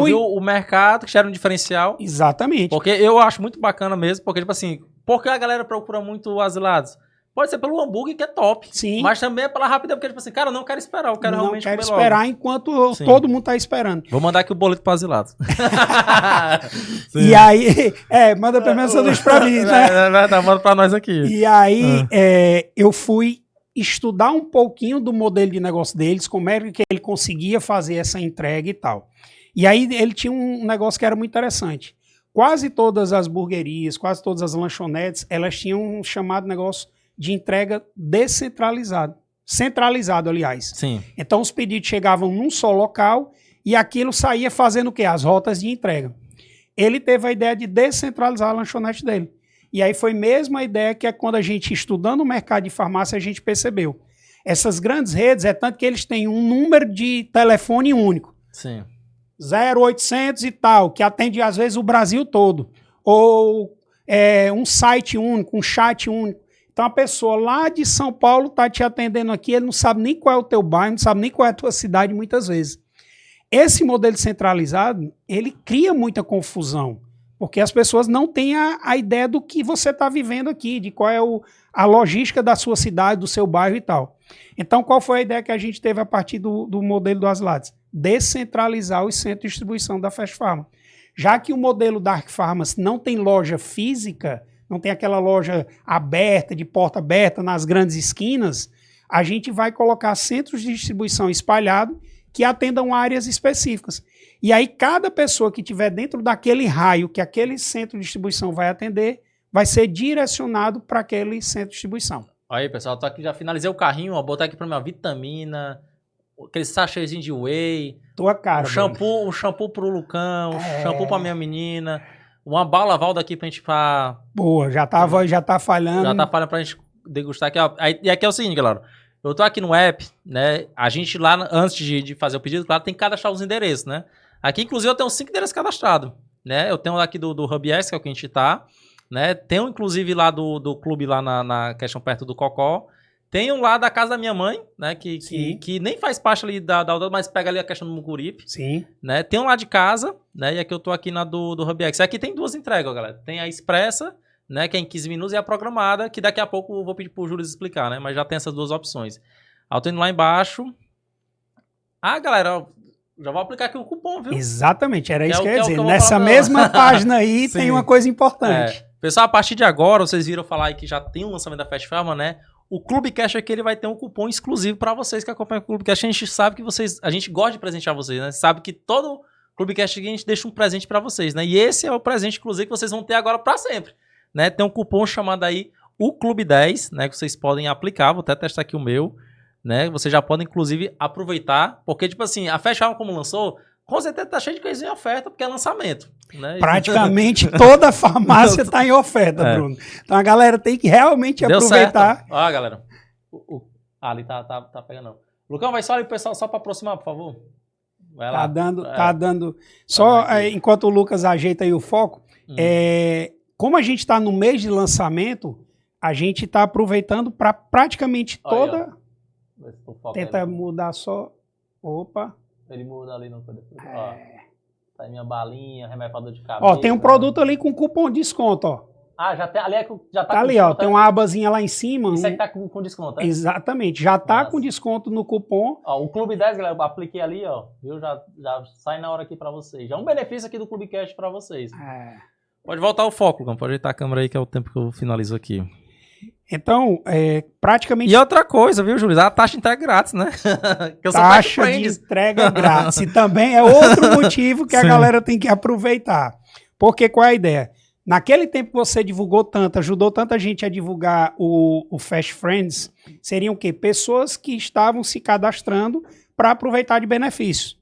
viu o mercado, que era um diferencial. Exatamente. Porque eu acho muito bacana mesmo, porque, tipo assim, porque a galera procura muito o Asilados? Pode ser pelo hambúrguer, que é top. Sim. Mas também é pela rapidez, porque, tipo assim, cara, eu não quero esperar, eu quero realmente comer logo. Não quero esperar enquanto todo mundo tá esperando. Vou mandar aqui o boleto para Asilados. E aí, manda pelo menos sanduíche pra mim, né? Manda pra nós aqui. E aí, eu fui estudar um pouquinho do modelo de negócio deles, como é que ele conseguia fazer essa entrega e tal. E aí, ele tinha um negócio que era muito interessante. Quase todas as burguerias, quase todas as lanchonetes, elas tinham um chamado negócio de entrega descentralizado. Centralizado, aliás. Sim. Então, os pedidos chegavam num só local e aquilo saía fazendo o quê? As rotas de entrega. Ele teve a ideia de descentralizar a lanchonete dele. E aí foi mesmo a ideia que é quando a gente, estudando o mercado de farmácia, a gente percebeu. Essas grandes redes, é tanto que eles têm um número de telefone único. Sim. 0800 e tal, que atende às vezes o Brasil todo. Ou um site único, um chat único. Então a pessoa lá de São Paulo está te atendendo aqui, ele não sabe nem qual é o teu bairro, não sabe nem qual é a tua cidade muitas vezes. Esse modelo centralizado, ele cria muita confusão, porque as pessoas não têm a ideia do que você está vivendo aqui, de qual é a logística da sua cidade, do seu bairro e tal. Então qual foi a ideia que a gente teve a partir do modelo do Asilados? Descentralizar os centros de distribuição da Fast Pharma. Já que o modelo Dark Pharmacy não tem loja física, não tem aquela loja aberta, de porta aberta nas grandes esquinas, a gente vai colocar centros de distribuição espalhados que atendam áreas específicas. E aí cada pessoa que estiver dentro daquele raio que aquele centro de distribuição vai atender, vai ser direcionado para aquele centro de distribuição. Aí, pessoal, tô aqui, já finalizei o carrinho, ó, botar aqui para minha vitamina, aquele sachêzinho de whey, tua cara, um shampoo pro Lucão, shampoo pra minha menina, uma bala Valda aqui pra gente Boa, já tá falhando. Já tá falhando pra gente degustar aqui, ó. E aqui é o seguinte, galera. Eu tô aqui no app, né? A gente lá, antes de fazer o pedido, claro, tem que cadastrar os endereços, né? Aqui, inclusive, eu tenho 5 endereços cadastrados, né? Eu tenho aqui do HubX, que é o que a gente tá, né? Tenho, inclusive, lá do clube, lá na questão perto do Cocó. Tem um lá da casa da minha mãe, né? Que nem faz parte ali da mas pega ali a questão do Mucuripe. Sim. Né? Tem um lá de casa, né? E aqui eu tô aqui na do HubX. Aqui tem 2 entregas, ó, galera. Tem a expressa, né? Que é em 15 minutos, e a programada, que daqui a pouco eu vou pedir pro Júlio explicar, né? Mas já tem essas 2 opções. Aí eu tô indo lá embaixo. Ah, galera, já vou aplicar aqui o cupom, viu? Exatamente, era isso que eu ia dizer. Nessa mesma página aí tem uma coisa importante. Pessoal, a partir de agora, vocês viram falar aí que já tem um lançamento da Fast Pharma, né? O Clubecast aqui, ele vai ter um cupom exclusivo para vocês que acompanham o Clubecast. A gente sabe que a gente gosta de presentear vocês, né? Sabe que todo Clubecast aqui a gente deixa um presente para vocês, né? E esse é o presente, inclusive, que vocês vão ter agora para sempre, né? Tem um cupom chamado aí o Clube 10, né? Que vocês podem aplicar. Vou até testar aqui o meu, né? Vocês já podem, inclusive, aproveitar. Porque, tipo assim, a Fast Pharma, como lançou, com certeza tá cheio de coisinha em oferta, porque é lançamento. Né? Praticamente toda a farmácia tá em oferta, Bruno. Então a galera tem que realmente aproveitar. Certo. Ó, galera. Ali tá pegando não. Lucão, vai só ali, pessoal, só para aproximar, por favor. Vai lá. Tá dando. Só enquanto o Lucas ajeita aí o foco, como a gente está no mês de lançamento, a gente está aproveitando para praticamente toda. Tenta mudar só. Opa. Ele muda ali no depois. Ó, tá aí minha balinha, remédio pra dor de cabeça. Ó, tem um produto ali com cupom de desconto, ó. Ah, ali já tá com ali, desconto, ó, tem uma abazinha lá em cima. Isso aí tá com desconto, é? Exatamente, já tá com desconto no cupom. Ó, o Clube 10, galera, eu apliquei ali, ó, viu? Já sai na hora aqui pra vocês. Já é um benefício aqui do Clube Cash pra vocês. Pode voltar o foco, não pode ajeitar a câmera aí que é o tempo que eu finalizo aqui. Então, praticamente... E outra coisa, viu, Júlio? A taxa de entrega grátis, né? Taxa de entrega grátis. E também é outro motivo que a galera tem que aproveitar. Porque qual é a ideia? Naquele tempo que você divulgou tanto, ajudou tanta gente a divulgar o Fast Friends, seriam o quê? Pessoas que estavam se cadastrando para aproveitar de benefícios.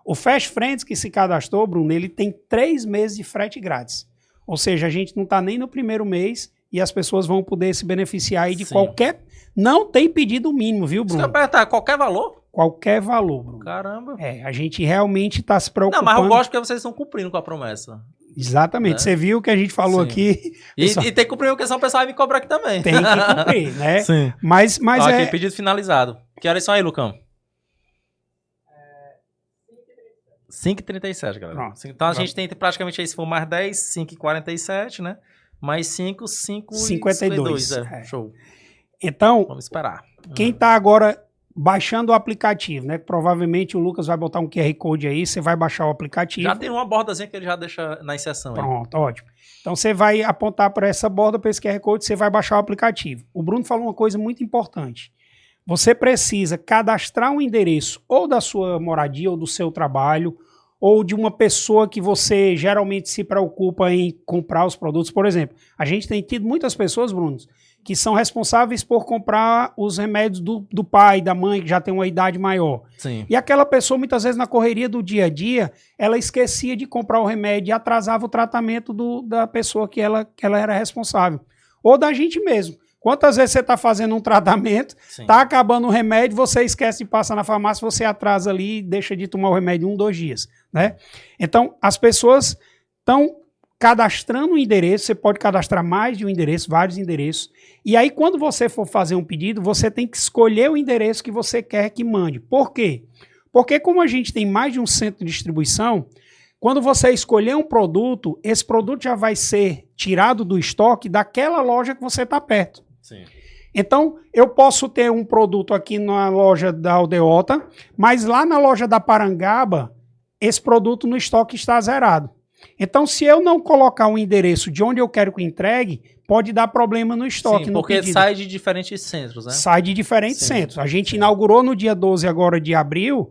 O Fast Friends que se cadastrou, Bruno, ele tem 3 meses de frete grátis. Ou seja, a gente não está nem no primeiro mês e as pessoas vão poder se beneficiar aí de qualquer... Não tem pedido mínimo, viu, Bruno? Você vai apertar qualquer valor? Qualquer valor, Bruno. Caramba. A gente realmente está se preocupando... Não, mas eu gosto porque vocês estão cumprindo com a promessa. Exatamente. Né? Você viu o que a gente falou aqui. E tem que cumprir, porque senão o pessoal vai me cobrar aqui também. Tem que cumprir, né? Sim. Mas aqui, pedido finalizado. Que horas são aí, Lucão? 5h37, galera. Pronto. Então a gente tem praticamente aí, se for mais 10, 5h47, né? Mais 5, 5h52. Show. Então, vamos esperar. Quem tá agora baixando o aplicativo, né? Provavelmente o Lucas vai botar um QR Code aí, você vai baixar o aplicativo. Já tem uma bordazinha que ele já deixa na inserção. Pronto, aí. Ótimo. Então você vai apontar para essa borda, para esse QR Code, você vai baixar o aplicativo. O Bruno falou uma coisa muito importante. Você precisa cadastrar um endereço ou da sua moradia ou do seu trabalho, ou de uma pessoa que você geralmente se preocupa em comprar os produtos. Por exemplo, a gente tem tido muitas pessoas, Bruno, que são responsáveis por comprar os remédios do pai, da mãe, que já tem uma idade maior. Sim. E aquela pessoa, muitas vezes, na correria do dia a dia, ela esquecia de comprar o remédio e atrasava o tratamento da pessoa que ela era responsável. Ou da gente mesmo. Quantas vezes você está fazendo um tratamento, está acabando o remédio, você esquece de passar na farmácia, você atrasa ali e deixa de tomar o remédio 1, 2 dias, né? Então, as pessoas estão cadastrando um endereço, você pode cadastrar mais de um endereço, vários endereços, e aí quando você for fazer um pedido, você tem que escolher o endereço que você quer que mande. Por quê? Porque como a gente tem mais de um centro de distribuição, quando você escolher um produto, esse produto já vai ser tirado do estoque daquela loja que você está perto. Sim. Então, eu posso ter um produto aqui na loja da Aldeota, mas lá na loja da Parangaba, esse produto no estoque está zerado. Então, se eu não colocar um endereço de onde eu quero que entregue, pode dar problema no estoque. Sim, porque sai de diferentes centros, né? Sai de diferentes centros. A gente inaugurou no dia 12 agora de abril,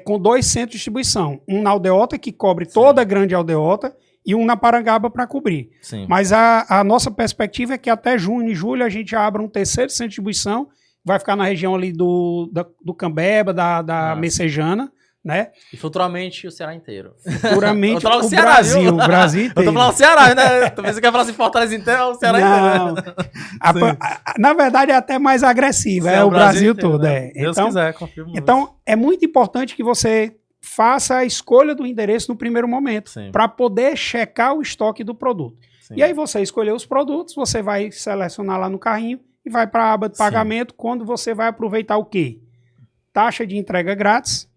com 2 centros de distribuição. Um na Aldeota, que cobre toda a grande Aldeota, e um na Parangaba para cobrir. Sim. Mas a nossa perspectiva é que até junho e julho a gente abra um 3º centro de distribuição, vai ficar na região ali do Cambeba, da Messejana, né? E futuramente o Ceará inteiro. Futuramente o Ceará, Brasil, o Brasil inteiro. Eu tô falando Ceará, né? Tu pensa que ia falar assim, Fortaleza inteiro, o Ceará inteiro. Na verdade é até mais agressiva, o Brasil todo. Né? Deus quiser, confio muito. Então, é muito importante que você faça a escolha do endereço no primeiro momento, para poder checar o estoque do produto. Sim. E aí você escolher os produtos, você vai selecionar lá no carrinho e vai para a aba de pagamento, quando você vai aproveitar o quê? Taxa de entrega grátis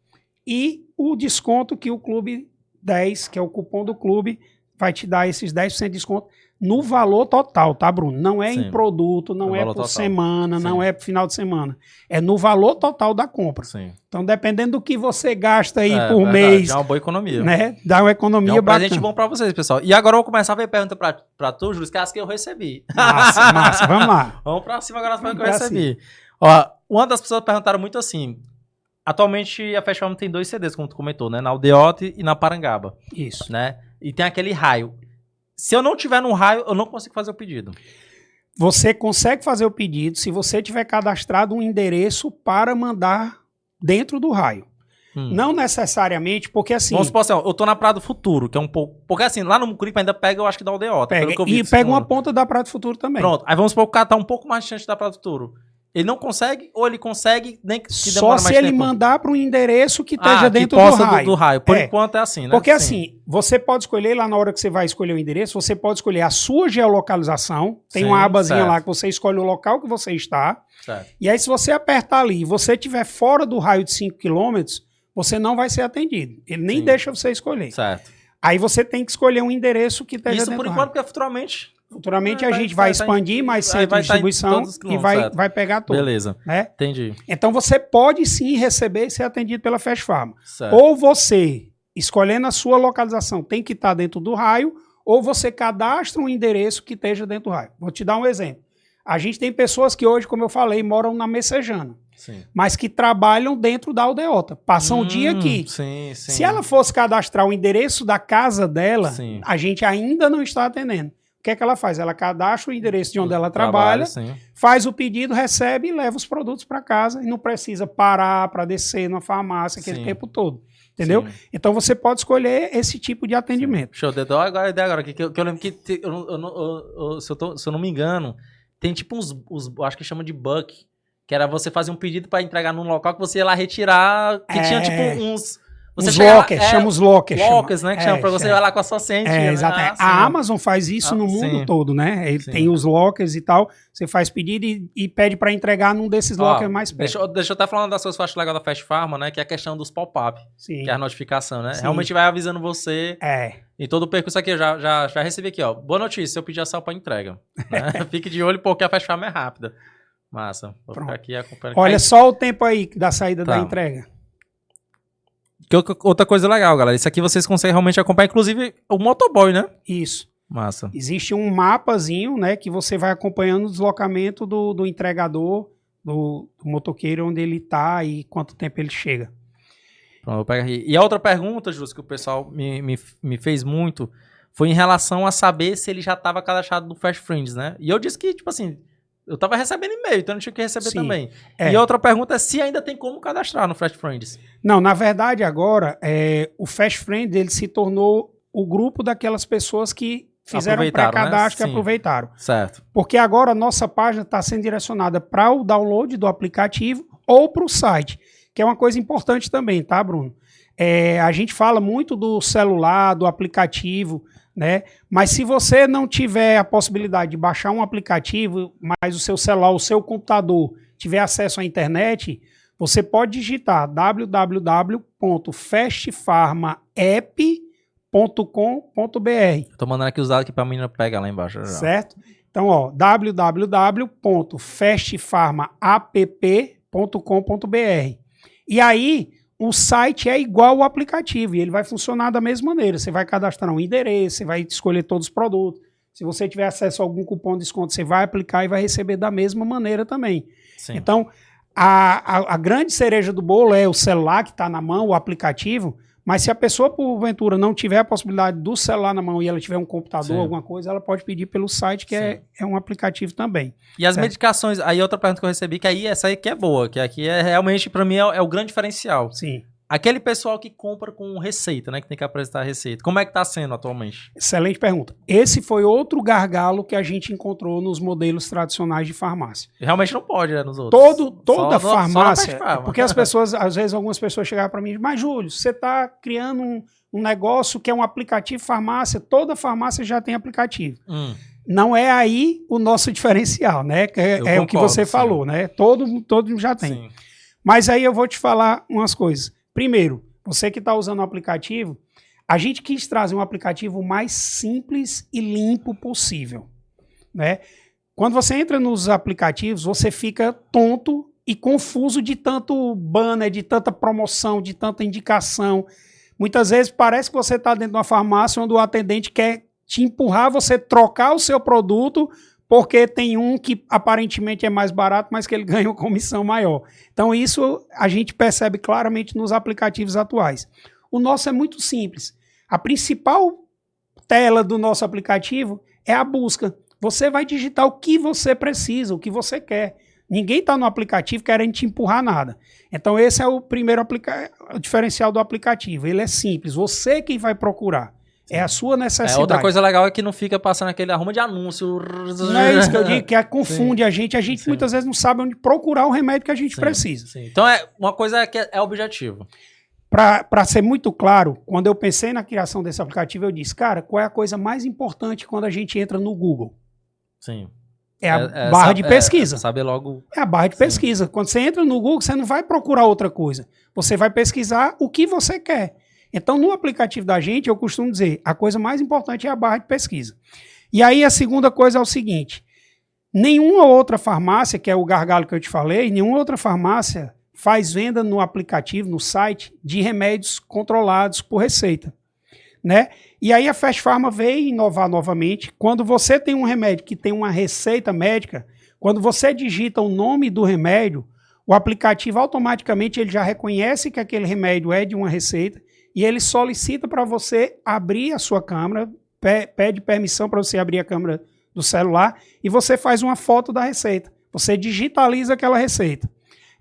e o desconto que o Clube 10, que é o cupom do clube, vai te dar esses 10% de desconto no valor total, tá, Bruno? Não é em produto, não é por semana, não é por final de semana. É no valor total da compra. Sim. Então, dependendo do que você gasta aí por mês... Dá uma boa economia. Né? Dá uma economia bacana. É um presente bom pra vocês, pessoal. E agora eu vou começar a ver pergunta pra tu, Júlio, que é as que eu recebi. Massa. Vamos lá. Vamos pra cima agora as perguntas que eu recebi. Ó, uma das pessoas perguntaram muito assim... Atualmente a Fast Family tem 2 CDs, como tu comentou, né? Na Aldeota e na Parangaba. Isso. Né? E tem aquele raio. Se eu não tiver no raio, eu não consigo fazer o pedido. Você consegue fazer o pedido se você tiver cadastrado um endereço para mandar dentro do raio. Não necessariamente, porque assim... Vamos supor assim, ó, eu tô na Praia do Futuro, que é um pouco... Porque assim, lá no Mucuripe ainda pega, eu acho que da Aldeota. Pega, e pega uma ponta da Praia do Futuro também. Pronto, aí vamos supor que o cara tá um pouco mais distante da Praia do Futuro. Ele não consegue, ou ele consegue, nem que demora mais tempo. Só se ele mandar para um endereço que esteja dentro do raio. Por enquanto é assim, né? Porque assim, você pode escolher, lá na hora que você vai escolher o endereço, você pode escolher a sua geolocalização. Tem uma abazinha lá que você escolhe o local que você está. Certo. E aí, se você apertar ali e você estiver fora do raio de 5 km, você não vai ser atendido. Ele nem deixa você escolher. Certo. Aí você tem que escolher um endereço que esteja dentro do raio. Isso por enquanto, porque futuramente... Futuramente a gente vai expandir mais centros de distribuição e vai pegar tudo. Beleza, né? Entendi. Então você pode sim receber e ser atendido pela Fast Pharma. Certo. Ou você, escolhendo a sua localização, tem que estar dentro do raio, ou você cadastra um endereço que esteja dentro do raio. Vou te dar um exemplo. A gente tem pessoas que hoje, como eu falei, moram na Messejana. Sim. Mas que trabalham dentro da aldeota. Passam o dia aqui. Sim. Se ela fosse cadastrar o endereço da casa dela, a gente ainda não está atendendo. O que é que ela faz? Ela cadastra o endereço de onde ela trabalha, faz o pedido, recebe e leva os produtos para casa e não precisa parar para descer na farmácia aquele tempo todo. Entendeu? Sim. Então você pode escolher esse tipo de atendimento. Show, eu agora que eu lembro que, se eu não me engano, tem tipo uns acho que chama de buck, que era você fazer um pedido para entregar num local que você ia lá retirar, que tinha tipo uns... Os lockers, chama os lockers. Lockers, né? Que chama pra você ir lá com a sua senha. Exatamente. A Amazon faz isso no mundo todo, né? Ele tem os lockers e tal. Você faz pedido e pede pra entregar num desses lockers mais perto. Deixa eu estar falando das coisas que eu acho legal da Fast Pharma, né? Que é a questão dos pop-up. Que é a notificação, né? Realmente vai avisando você. Em todo o percurso aqui, eu já recebi aqui, ó. Boa notícia, eu pedi a sal pra entrega. Né? Fique de olho porque a Fast Pharma é rápida. Massa. Vou ficar aqui acompanhando. Olha só o tempo aí da saída da entrega. Outra coisa legal, galera. Isso aqui vocês conseguem realmente acompanhar, inclusive o motoboy, né? Isso. Massa. Existe um mapazinho, né, que você vai acompanhando o deslocamento do entregador, do motoqueiro, onde ele tá e quanto tempo ele chega. Pronto, vou pegar aqui. E a outra pergunta, Júlio, que o pessoal me fez muito, foi em relação a saber se ele já estava cadastrado no Fast Friends, né? E eu disse que, tipo assim, eu tava recebendo e-mail, então eu não tinha que receber também. E outra pergunta é se ainda tem como cadastrar no Fast Friends. Não, na verdade agora, o Fast Friends ele se tornou o grupo daquelas pessoas que fizeram pré-cadastro, né? E aproveitaram. Certo. Porque agora a nossa página está sendo direcionada para o download do aplicativo ou para o site, que é uma coisa importante também, tá, Bruno? A gente fala muito do celular, do aplicativo, né? Mas se você não tiver a possibilidade de baixar um aplicativo, mas o seu celular, o seu computador tiver acesso à internet, você pode digitar www.fastpharmaapp.com.br. Tô mandando aqui os dados que pra menina pega lá embaixo. Já. Certo? Então, ó, www.fastpharmaapp.com.br. E aí, o site é igual ao aplicativo e ele vai funcionar da mesma maneira. Você vai cadastrar um endereço, você vai escolher todos os produtos. Se você tiver acesso a algum cupom de desconto, você vai aplicar e vai receber da mesma maneira também. Sim. Então, a grande cereja do bolo é o celular que está na mão, o aplicativo, mas se a pessoa, porventura, não tiver a possibilidade do celular na mão e ela tiver um computador, alguma coisa, ela pode pedir pelo site, que é um aplicativo também. E as medicações, aí outra pergunta que eu recebi, que aí essa aí que é boa, que aqui é realmente, para mim, é o grande diferencial. Sim. Aquele pessoal que compra com receita, né? Que tem que apresentar a receita. Como é que tá sendo atualmente? Excelente pergunta. Esse foi outro gargalo que a gente encontrou nos modelos tradicionais de farmácia. Realmente não pode, né? Nos outros. Toda farmácia. Porque as pessoas, às vezes, algumas pessoas chegavam para mim e dizem, mas Júlio, você está criando um negócio que é um aplicativo farmácia, toda farmácia já tem aplicativo. Não é aí o nosso diferencial, né? É o que você falou, né? Todo já tem. Sim. Mas aí eu vou te falar umas coisas. Primeiro, você que está usando o aplicativo, a gente quis trazer um aplicativo mais simples e limpo possível, né? Quando você entra nos aplicativos, você fica tonto e confuso de tanto banner, de tanta promoção, de tanta indicação. Muitas vezes parece que você está dentro de uma farmácia onde o atendente quer te empurrar, você trocar o seu produto porque tem um que aparentemente é mais barato, mas que ele ganha uma comissão maior. Então isso a gente percebe claramente nos aplicativos atuais. O nosso é muito simples. A principal tela do nosso aplicativo é a busca. Você vai digitar o que você precisa, o que você quer. Ninguém está no aplicativo querendo te empurrar nada. Então esse é o primeiro o diferencial do aplicativo. Ele é simples, você quem vai procurar. É a sua necessidade. Outra coisa legal é que não fica passando aquele arrumo de anúncio. Não é isso que eu digo, que confunde a gente. A gente muitas vezes não sabe onde procurar o remédio que a gente precisa. Sim. Então, uma coisa que é objetivo. Para ser muito claro, quando eu pensei na criação desse aplicativo, eu disse, cara, qual é a coisa mais importante quando a gente entra no Google? Sim. É a barra de pesquisa. Saber logo. É a barra de pesquisa. Quando você entra no Google, você não vai procurar outra coisa. Você vai pesquisar o que você quer. Então, no aplicativo da gente, eu costumo dizer, a coisa mais importante é a barra de pesquisa. E aí a segunda coisa é o seguinte, nenhuma outra farmácia, que é o gargalo que eu te falei, nenhuma outra farmácia faz venda no aplicativo, no site, de remédios controlados por receita, né? E aí a Fast Pharma veio inovar novamente. Quando você tem um remédio que tem uma receita médica, quando você digita o nome do remédio, o aplicativo automaticamente ele já reconhece que aquele remédio é de uma receita e ele solicita para você abrir a sua câmera, pede permissão para você abrir a câmera do celular e você faz uma foto da receita. Você digitaliza aquela receita.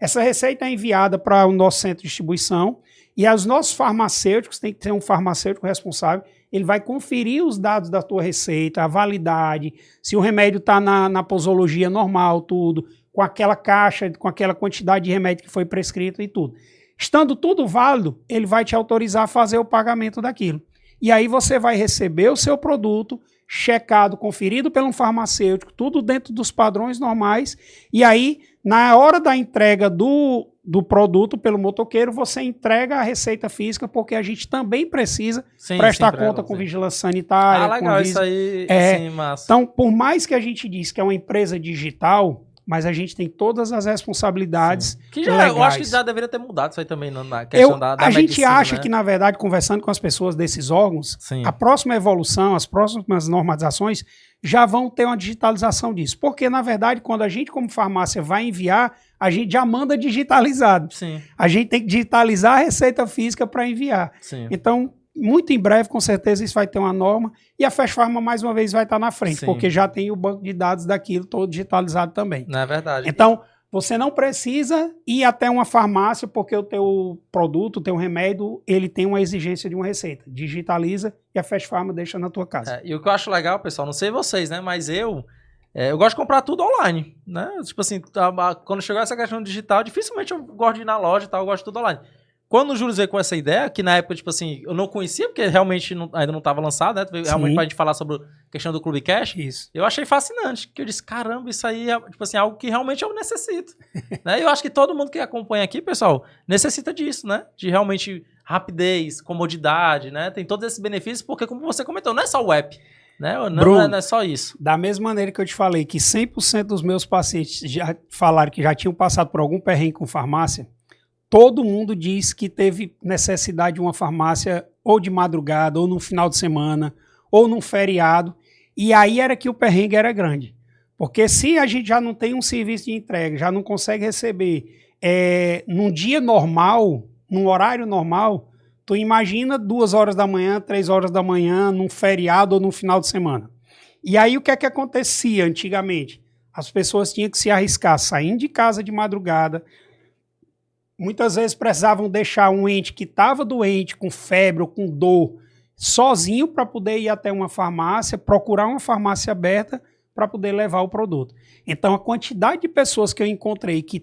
Essa receita é enviada para o nosso centro de distribuição e os nossos farmacêuticos, tem que ter um farmacêutico responsável, ele vai conferir os dados da tua receita, a validade, se o remédio está na posologia normal, tudo, com aquela caixa, com aquela quantidade de remédio que foi prescrito e tudo. Estando tudo válido, ele vai te autorizar a fazer o pagamento daquilo. E aí você vai receber o seu produto checado, conferido pelo farmacêutico, tudo dentro dos padrões normais, e aí, na hora da entrega do produto pelo motoqueiro, você entrega a receita física, porque a gente também precisa prestar conta com vigilância sanitária. Ah, legal, isso aí, sim, massa. Então, por mais que a gente diz que é uma empresa digital, mas a gente tem todas as responsabilidades que já, legais. Eu acho que já deveria ter mudado isso aí também na questão da medicina. A gente acha, né, que, na verdade, conversando com as pessoas desses órgãos, a próxima evolução, as próximas normatizações já vão ter uma digitalização disso. Porque, na verdade, quando a gente, como farmácia, vai enviar, a gente já manda digitalizado. Sim. A gente tem que digitalizar a receita física para enviar. Sim. Então, muito em breve, com certeza, isso vai ter uma norma. E a Fast Pharma, mais uma vez, vai estar na frente, sim, porque já tem o banco de dados daquilo todo digitalizado também. Não é verdade. Então, você não precisa ir até uma farmácia porque o teu produto, o teu remédio, ele tem uma exigência de uma receita. Digitaliza e a Fast Pharma deixa na tua casa. E o que eu acho legal, pessoal, não sei vocês, né, mas eu gosto de comprar tudo online, né? Tipo assim, quando chegou essa questão digital, dificilmente eu gosto de ir na loja e tal, eu gosto de tudo online. Quando o Júlio veio com essa ideia, que na época, tipo assim, eu não conhecia, porque realmente ainda não estava lançado, né? Realmente pra gente falar sobre a questão do Clube Cash, isso, eu achei fascinante. Que eu disse, caramba, isso aí é, tipo assim, algo que realmente eu necessito. Né? Eu acho que todo mundo que acompanha aqui, pessoal, necessita disso, né? De realmente rapidez, comodidade, né? Tem todos esses benefícios, porque como você comentou, não é só o app, né? Bruno, não é só isso. Da mesma maneira que eu te falei que 100% dos meus pacientes já falaram que já tinham passado por algum perrengue com farmácia, todo mundo diz que teve necessidade de uma farmácia ou de madrugada, ou no final de semana, ou num feriado. E aí era que o perrengue era grande. Porque se a gente já não tem um serviço de entrega, já não consegue receber num dia normal, num horário normal, tu imagina 2 horas da manhã, 3 horas da manhã, num feriado ou num final de semana. E aí o que é que acontecia antigamente? As pessoas tinham que se arriscar saindo de casa de madrugada. Muitas vezes precisavam deixar um ente que estava doente, com febre ou com dor, sozinho para poder ir até uma farmácia, procurar uma farmácia aberta para poder levar o produto. Então, a quantidade de pessoas que eu encontrei que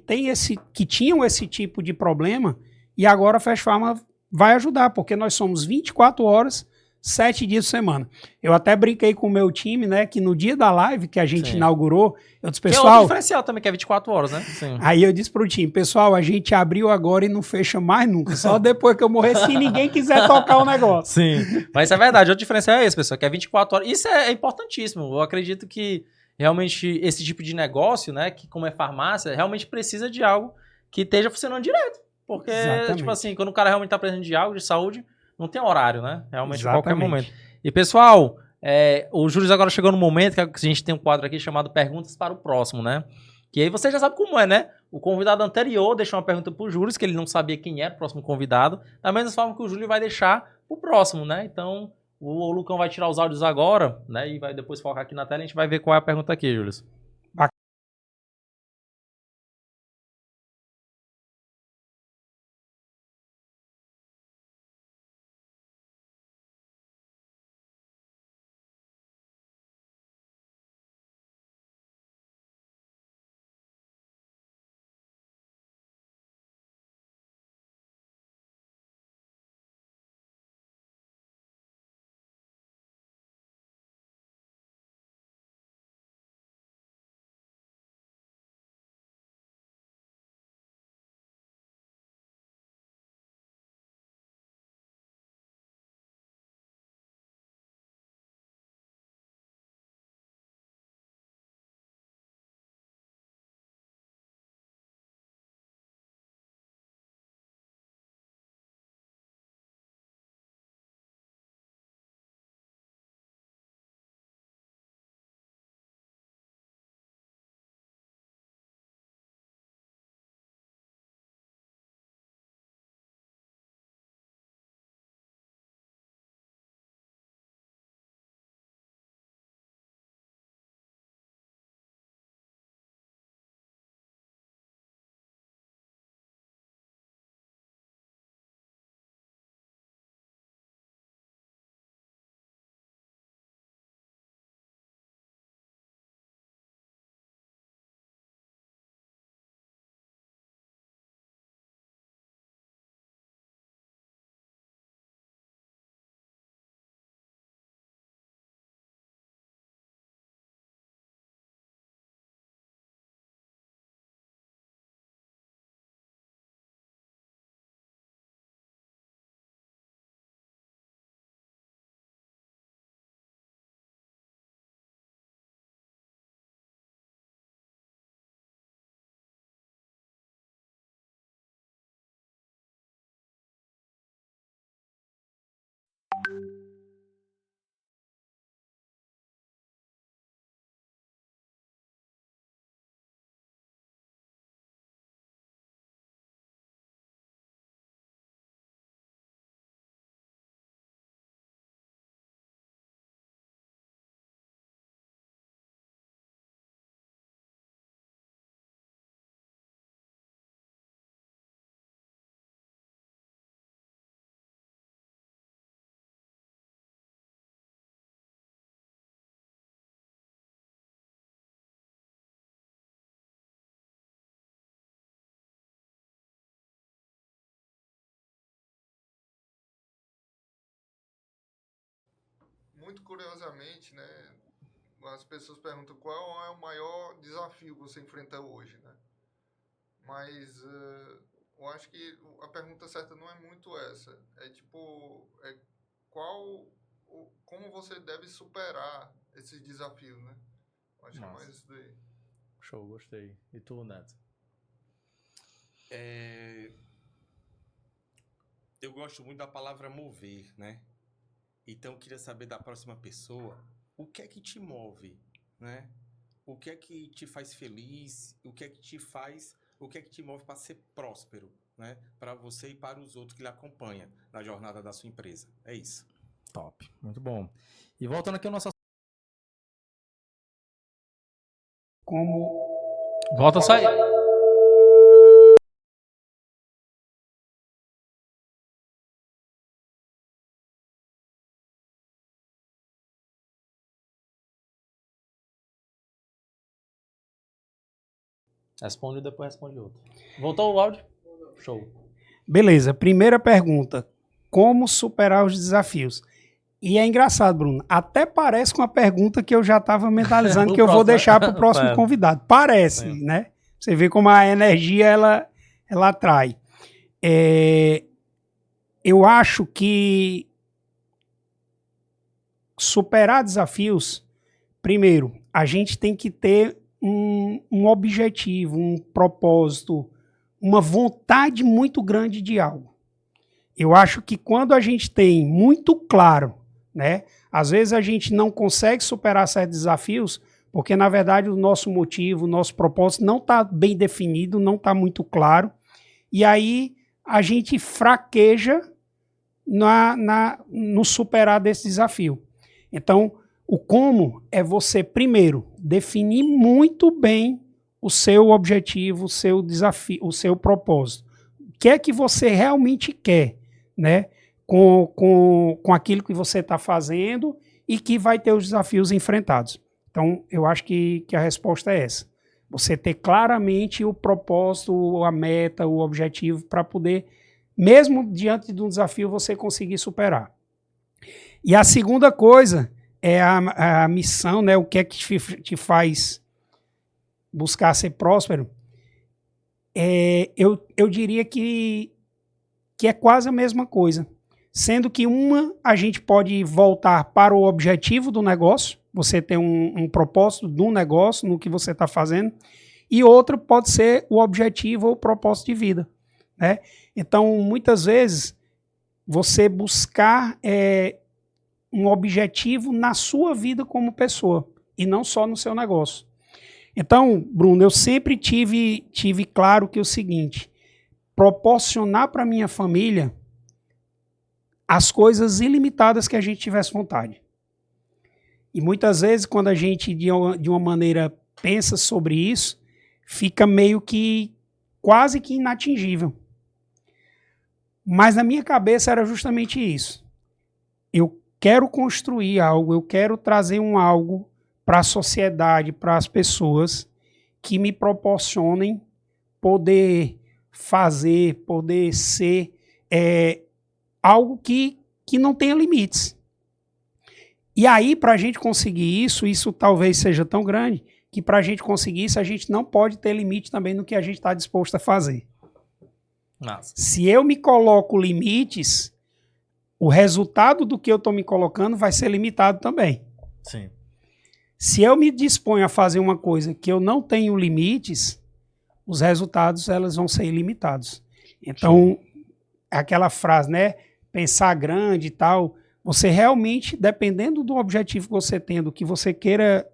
tinham esse tipo de problema, e agora a Fast Pharma vai ajudar, porque nós somos 24 horas, 7 dias por semana. Eu até brinquei com o meu time, né, que no dia da live que a gente inaugurou, eu disse, pessoal... Que é outro diferencial também, que é 24 horas, né? Sim. Aí eu disse pro time, pessoal, a gente abriu agora e não fecha mais nunca, só depois que eu morrer, se ninguém quiser tocar o negócio. Sim, mas isso é verdade, outro diferencial é esse, pessoal, que é 24 horas. Isso é importantíssimo, eu acredito que realmente esse tipo de negócio, né, que como é farmácia, realmente precisa de algo que esteja funcionando direto. Porque, tipo assim, quando o cara realmente tá precisando de algo, de saúde, não tem horário, né? Realmente a qualquer momento. E, pessoal, o Júlio agora chegou no momento que a gente tem um quadro aqui chamado Perguntas para o Próximo, né? Que aí você já sabe como é, né? O convidado anterior deixou uma pergunta pro Júlio, que ele não sabia quem era o próximo convidado, da mesma forma que o Júlio vai deixar o próximo, né? Então, o Lucão vai tirar os áudios agora, né? E vai depois focar aqui na tela e a gente vai ver qual é a pergunta aqui, Júlio. muito curiosamente, né, as pessoas perguntam qual é o maior desafio que você enfrenta hoje, né? Mas eu acho que a pergunta certa não é muito essa. É tipo, como você deve superar esses desafios, né? Eu acho que é mais isso daí. Show, gostei. E tu, Neto? Eu gosto muito da palavra mover, né? Então, eu queria saber da próxima pessoa, o que é que te move, né? O que é que te faz feliz? O que é que te move para ser próspero, né? Para você e para os outros que lhe acompanham na jornada da sua empresa. É isso. Top, muito bom. E voltando aqui ao nosso... Volta a sair. Responde e depois responde outro. Voltou o áudio? Show. Beleza, primeira pergunta. Como superar os desafios? E é engraçado, Bruno. Até parece com a pergunta que eu já estava mentalizando que eu vou deixar para o próximo convidado. Parece, né? Você vê como a energia ela atrai. Eu acho que superar desafios, primeiro, a gente tem que ter um objetivo, um propósito, uma vontade muito grande de algo. Eu acho que quando a gente tem muito claro, né? Às vezes a gente não consegue superar certos desafios porque, na verdade, o nosso motivo, o nosso propósito não está bem definido, não está muito claro. E aí a gente fraqueja no superar desse desafio. Então, o como é você, primeiro, definir muito bem o seu objetivo, o seu desafio, o seu propósito. O que é que você realmente quer, né? Com aquilo que você está fazendo e que vai ter os desafios enfrentados. Então, eu acho que a resposta é essa. Você ter claramente o propósito, a meta, o objetivo para poder, mesmo diante de um desafio, você conseguir superar. E a segunda coisa é a missão, né? O que é que te faz buscar ser próspero. Eu diria que é quase a mesma coisa. Sendo que a gente pode voltar para o objetivo do negócio, você tem um propósito do negócio, no que você está fazendo, e outra pode ser o objetivo ou o propósito de vida, né? Então, muitas vezes, você buscar um objetivo na sua vida como pessoa, e não só no seu negócio. Então, Bruno, eu sempre tive claro que é o seguinte, proporcionar para minha família as coisas ilimitadas que a gente tivesse vontade. E muitas vezes, quando a gente, de uma maneira, pensa sobre isso, fica meio que quase que inatingível. Mas na minha cabeça era justamente isso. Eu quero construir algo, eu quero trazer algo para a sociedade, para as pessoas, que me proporcionem poder fazer, poder ser algo que não tenha limites. E aí, para a gente conseguir isso talvez seja tão grande, que para a gente conseguir isso, a gente não pode ter limite também no que a gente está disposto a fazer. Nossa. Se eu me coloco limites, o resultado do que eu estou me colocando vai ser limitado também. Sim. Se eu me disponho a fazer uma coisa que eu não tenho limites, os resultados elas vão ser ilimitados. Então, aquela frase, né? Pensar grande e tal, você realmente, dependendo do objetivo que você tem, do que você queira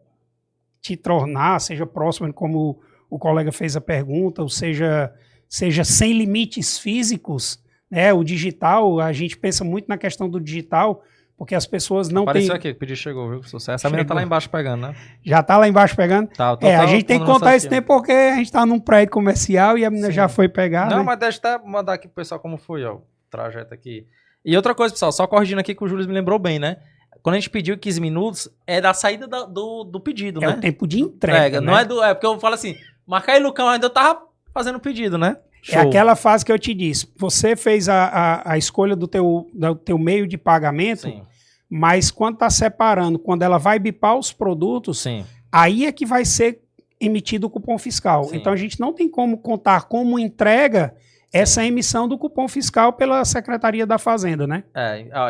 te tornar, seja próximo, como o colega fez a pergunta, ou seja sem limites físicos, né? O digital, a gente pensa muito na questão do digital, porque as pessoas não têm... Apareceu aqui, o pedido chegou, viu? Sucesso. Essa menina tá lá embaixo pegando, né? Já tá lá embaixo pegando? Tá, a gente tem que contar esse tempo porque a gente tá num prédio comercial e a menina já foi pegar, Não, né? mas deixa eu até mandar aqui pro pessoal como foi, ó, o trajeto aqui. E outra coisa, pessoal, só corrigindo aqui que o Júlio me lembrou bem, né? Quando a gente pediu 15 minutos, é da saída do pedido, né? É o tempo de entrega, né? Não é porque eu falo assim, marca aí, Lucão, ainda eu tava fazendo o pedido, né? Show. É aquela fase que eu te disse. Você fez a escolha do teu meio de pagamento, sim, mas quando está separando, quando ela vai bipar os produtos, Sim. aí é que vai ser emitido o cupom fiscal. Sim. Então a gente não tem como contar como entrega essa emissão do cupom fiscal pela Secretaria da Fazenda, né?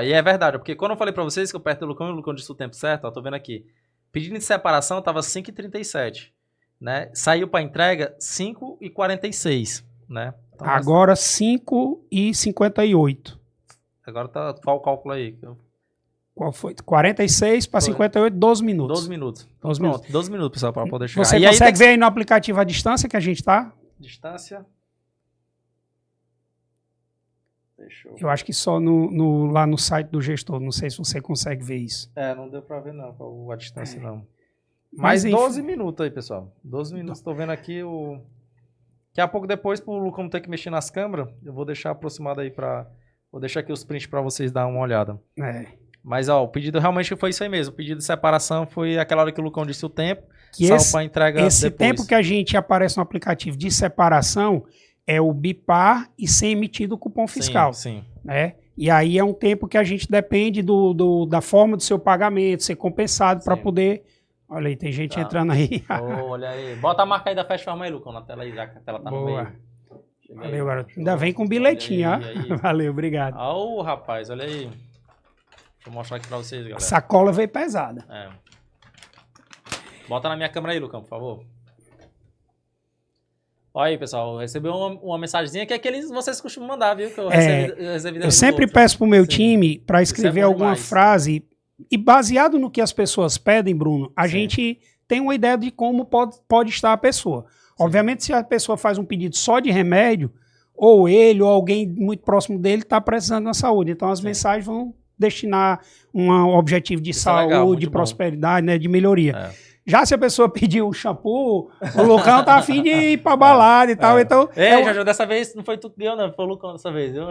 E é verdade, porque quando eu falei pra vocês que eu perto do Lucão, e o Lucão disse o tempo certo, ó, tô vendo aqui. Pedido de separação tava 5,37, né? Saiu pra entrega 5,46, né? Então, Agora 5,58. agora tá, qual o cálculo aí? Qual foi? 46 para 58, 12 minutos. 12 minutos. 12 Pronto, minutos. 12 minutos, pessoal, pra poder chegar. Você E aí consegue tem ver aí no aplicativo a distância que a gente tá? distância. Deixa eu... Eu acho que só lá no site do gestor. Não sei se você consegue ver isso. não deu pra ver não, qual a distância não. Mas, Mas enfim. 12 minutos aí, pessoal. 12 minutos, tô vendo aqui o... Daqui a pouco depois, pro Lucão ter que mexer nas câmeras, eu vou deixar aproximado aí pra... Vou deixar aqui os prints pra vocês darem uma olhada. Mas, ó, o pedido realmente foi isso aí mesmo. O pedido de separação foi aquela hora que o Lucão disse o tempo. Que Saiu pra entrega esse depois. tempo que a gente aparece no aplicativo de separação é o bipar e ser emitido o cupom fiscal. Sim. Né? E aí é um tempo que a gente depende da forma do seu pagamento, ser compensado para Sim. poder... Olha aí, tem gente entrando aí. Olha aí. Bota a marca aí da Fast Farm aí, Lucão, na tela aí, já que a tela tá no Boa. meio. Chega aí. Valeu, garoto. Ainda vem com bilhetinho, ó. Olha aí. Valeu, obrigado. Ô, rapaz, olha aí. Deixa eu mostrar aqui pra vocês, galera. A sacola veio pesada. Bota na minha câmera aí, Lucão, por favor. Olha aí, pessoal. Recebeu uma mensagenzinha que é aqueles vocês costumam mandar, viu? Que eu recebi Eu sempre peço pro meu Sim. time para escrever bom alguma demais. frase e baseado no que as pessoas pedem, Bruno, a Sim. gente tem uma ideia de como pode estar a pessoa. Obviamente, se a pessoa faz um pedido só de remédio, ou ele ou alguém muito próximo dele está precisando da saúde. Então, as mensagens vão destinar um objetivo de Isso é legal, saúde, muito de bom. prosperidade, né, de melhoria. Já se a pessoa pedir um shampoo, o Lucão tá afim de ir pra balada e tal, então... Jorge, dessa vez não foi tu que deu, não. Foi o Lucão dessa vez, viu?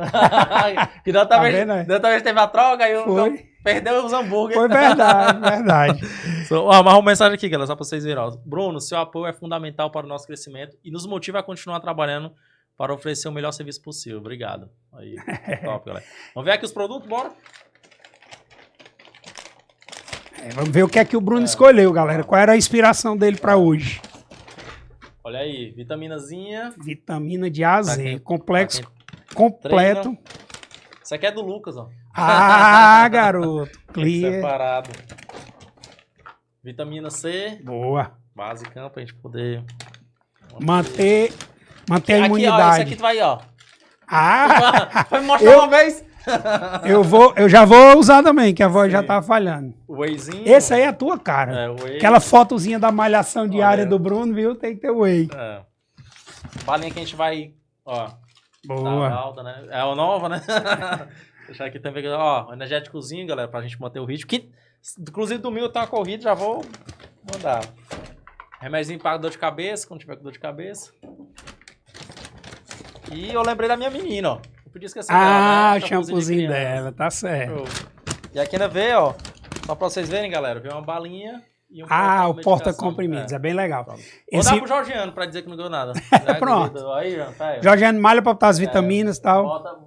Que da Tá outra vendo, né? vez teve a troca e o Foi. Lucão perdeu os hambúrgueres. Foi verdade, verdade. Mas uma mensagem aqui, galera, só pra vocês verem. Ó. Bruno, seu apoio é fundamental para o nosso crescimento e nos motiva a continuar trabalhando para oferecer o melhor serviço possível. Obrigado. Aí, top, galera. Vamos ver aqui os produtos, bora? Vamos ver o que é que o Bruno escolheu, galera. Qual era a inspiração dele pra hoje? Olha aí, vitaminazinha. Vitamina de A a Z, Pra quem- complexo, pra completo. treina. Isso aqui é do Lucas, ó. Ah, garoto. Clear. Separado. Vitamina C, Boa. básica, pra gente poder... Manter a Aqui, ó, esse imunidade. aqui tu vai, ó. Ah, Vai me mostrar uma vez. eu já vou usar também, que a voz já tá falhando. O wheyzinho. Esse aí é a tua cara. É, o whey. Aquela fotozinha da malhação diária Olha. do Bruno, viu? Tem que ter whey. É. Balinha que a gente vai, ó. Boa. Da alta, né? É a nova, né? Deixar aqui também, ó, energéticozinho, galera, pra gente manter o ritmo. Que, inclusive, domingo tem uma corrida, já vou mandar. Remédio para dor de cabeça, quando tiver com dor de cabeça. E eu lembrei da minha menina, ó. Não podia esquecer dela, né? O shampoozinho dela, tá certo. Show. E aqui ainda vê, ó, só pra vocês verem, galera, vê uma balinha e um O porta-comprimidos, é bem legal. Vou Esse... dar pro Jorgiano pra dizer que não ganhou nada. Pronto. Aí, já, tá aí, ó. Jorgiano malha pra botar as vitaminas e tal. Bota,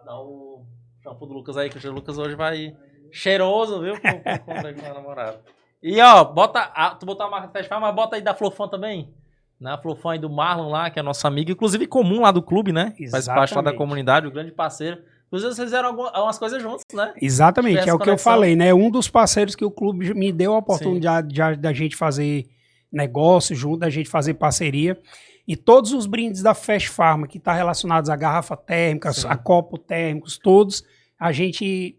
dá o shampoo do Lucas aí, que o Lucas hoje vai cheiroso, viu? Com a namorada. E ó, tu botou a marca do Fast Farm, mas bota aí da Flofan também. Na Flofan aí do Marlon lá, que é nosso amigo, inclusive comum lá do clube, né? Faz parte lá da Exatamente. comunidade, o grande parceiro. Inclusive vocês fizeram algumas coisas juntos, né? Exatamente, Tivesse é o que eu conexão. falei, né? Um dos parceiros que o clube me deu a oportunidade da gente fazer negócio junto, da gente fazer parceria. E todos os brindes da Fast Farm que estão relacionados à garrafa térmica, Sim. a copo térmicos, todos, a gente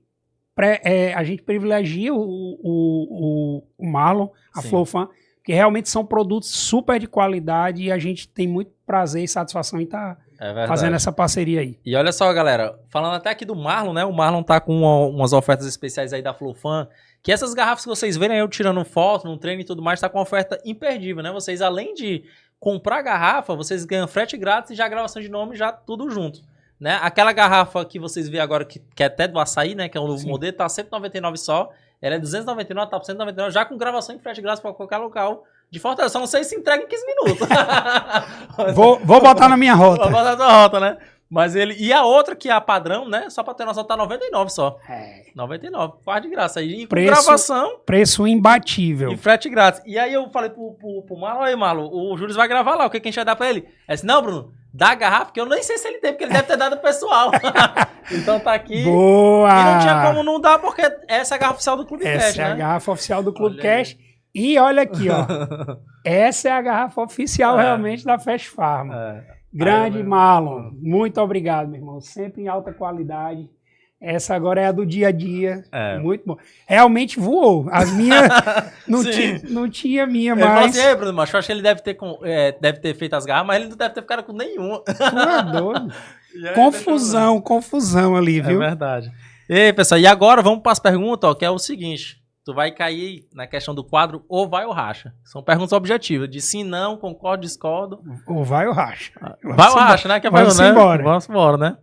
privilegia o Marlon, a Sim. Flofan, que realmente são produtos super de qualidade e a gente tem muito prazer e satisfação em estar É verdade. fazendo essa parceria aí. E olha só, galera, falando até aqui do Marlon, né? O Marlon tá com umas ofertas especiais aí da Flofan, que essas garrafas que vocês verem eu tirando foto no treino e tudo mais, tá com uma oferta imperdível, né? Vocês, além de comprar a garrafa, vocês ganham frete grátis e já gravação de nome, já tudo junto, né? Aquela garrafa que vocês vêem agora, que é até do açaí, né? Que é o novo Sim. modelo, tá R$ 199 só. Ela é 299, tá por 199, já com gravação e frete grátis pra qualquer local de Fortaleza. Só não sei se entrega em 15 minutos. Vou botar na minha rota. Vou botar na tua rota, né? Mas ele... E a outra, que é a padrão, né? Só pra ter noção, tá 99 só. É. 99, quase de graça. Aí, e com Preço- gravação Preço imbatível. e frete grátis. E aí eu falei pro Marlon, aí, Marlon, o Júlio vai gravar lá, o que a gente vai dar pra ele? Ele disse, não, Bruno, dá a garrafa, que eu nem sei se ele tem, porque ele deve ter dado pro pessoal. Então tá aqui. Boa! E não tinha como não dar, porque essa é a garrafa oficial do Clube Cash, Essa é a né? garrafa oficial do Clube Olha aí. Cash. E olha aqui, ó. Essa é a garrafa oficial É. realmente da Fast Farma. É. Grande Aí eu- Marlon, muito obrigado, meu irmão. Sempre em alta qualidade. Essa agora é a do dia a dia. É. Muito bom. Realmente voou. As minhas não, Sim. não tinha minha, Ele falou mas. assim, ei, Bruno, macho, eu acho que ele deve ter feito as garrafas, mas ele não deve ter ficado com nenhuma. Tu é doido. E aí, Confusão ali, É viu? verdade. Ei, pessoal, e agora vamos para as perguntas, ó, que é o seguinte. Tu vai cair na questão do quadro ou vai ou racha. São perguntas objetivas, de sim, não, concordo, discordo. Ou vai ou racha. Vai ou racha, né? Que é Vamos pergunta, né? embora. Vamos embora, né?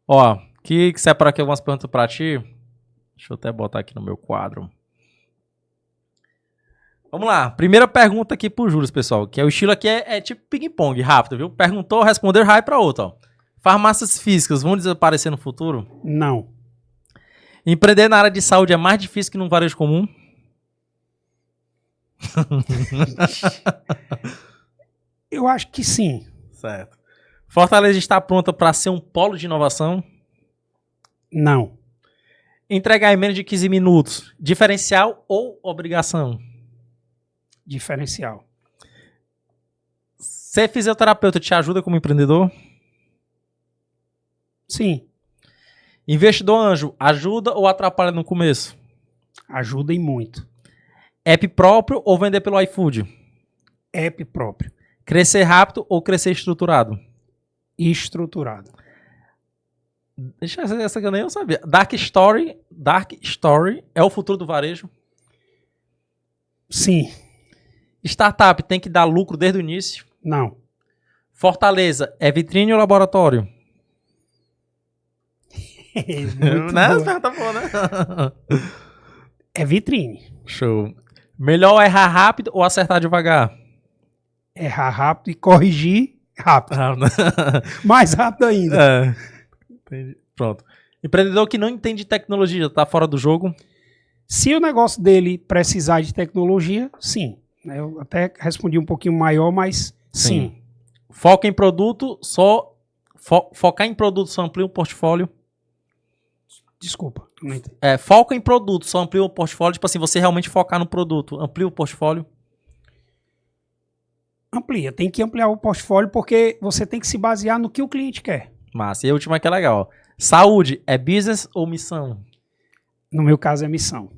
Ó, que separa aqui algumas perguntas pra ti. Deixa eu até botar aqui no meu quadro. Vamos lá. Primeira pergunta aqui pro Júlio, pessoal. Que é o estilo aqui é tipo ping-pong, rápido, viu? Perguntou, respondeu, vai pra outra, ó. Farmácias físicas vão desaparecer no futuro? Não. Empreender na área de saúde é mais difícil que num varejo comum? Eu acho que sim. Certo. Fortaleza está pronta para ser um polo de inovação? Não. Entregar em menos de 15 minutos, diferencial ou obrigação? Diferencial. Ser fisioterapeuta te ajuda como empreendedor? Sim. Investidor anjo, ajuda ou atrapalha no começo? Ajuda e muito. App próprio ou vender pelo iFood? App próprio. Crescer rápido ou crescer estruturado? Estruturado. Deixa essa que eu nem sabia. Dark Story é o futuro do varejo? Sim. Startup tem que dar lucro desde o início? Não. Fortaleza é vitrine ou laboratório? Muito Né? boa. Pergunta boa, né? É vitrine. Show. Melhor errar rápido ou acertar devagar? Errar rápido e corrigir rápido. Mais rápido ainda. É. Entendi. Pronto. Empreendedor que não entende tecnologia, tá fora do jogo? Se o negócio dele precisar de tecnologia, sim. Eu até respondi um pouquinho maior, mas sim. Foca em produto, focar em produto só amplia o portfólio. Desculpa. Não entendi. Foca em produto, só amplia o portfólio. Tipo assim, você realmente focar no produto, amplia o portfólio. Amplia. Tem que ampliar o portfólio porque você tem que se basear no que o cliente quer. Massa. E a última que é legal. Ó. Saúde, é business ou missão? No meu caso é missão.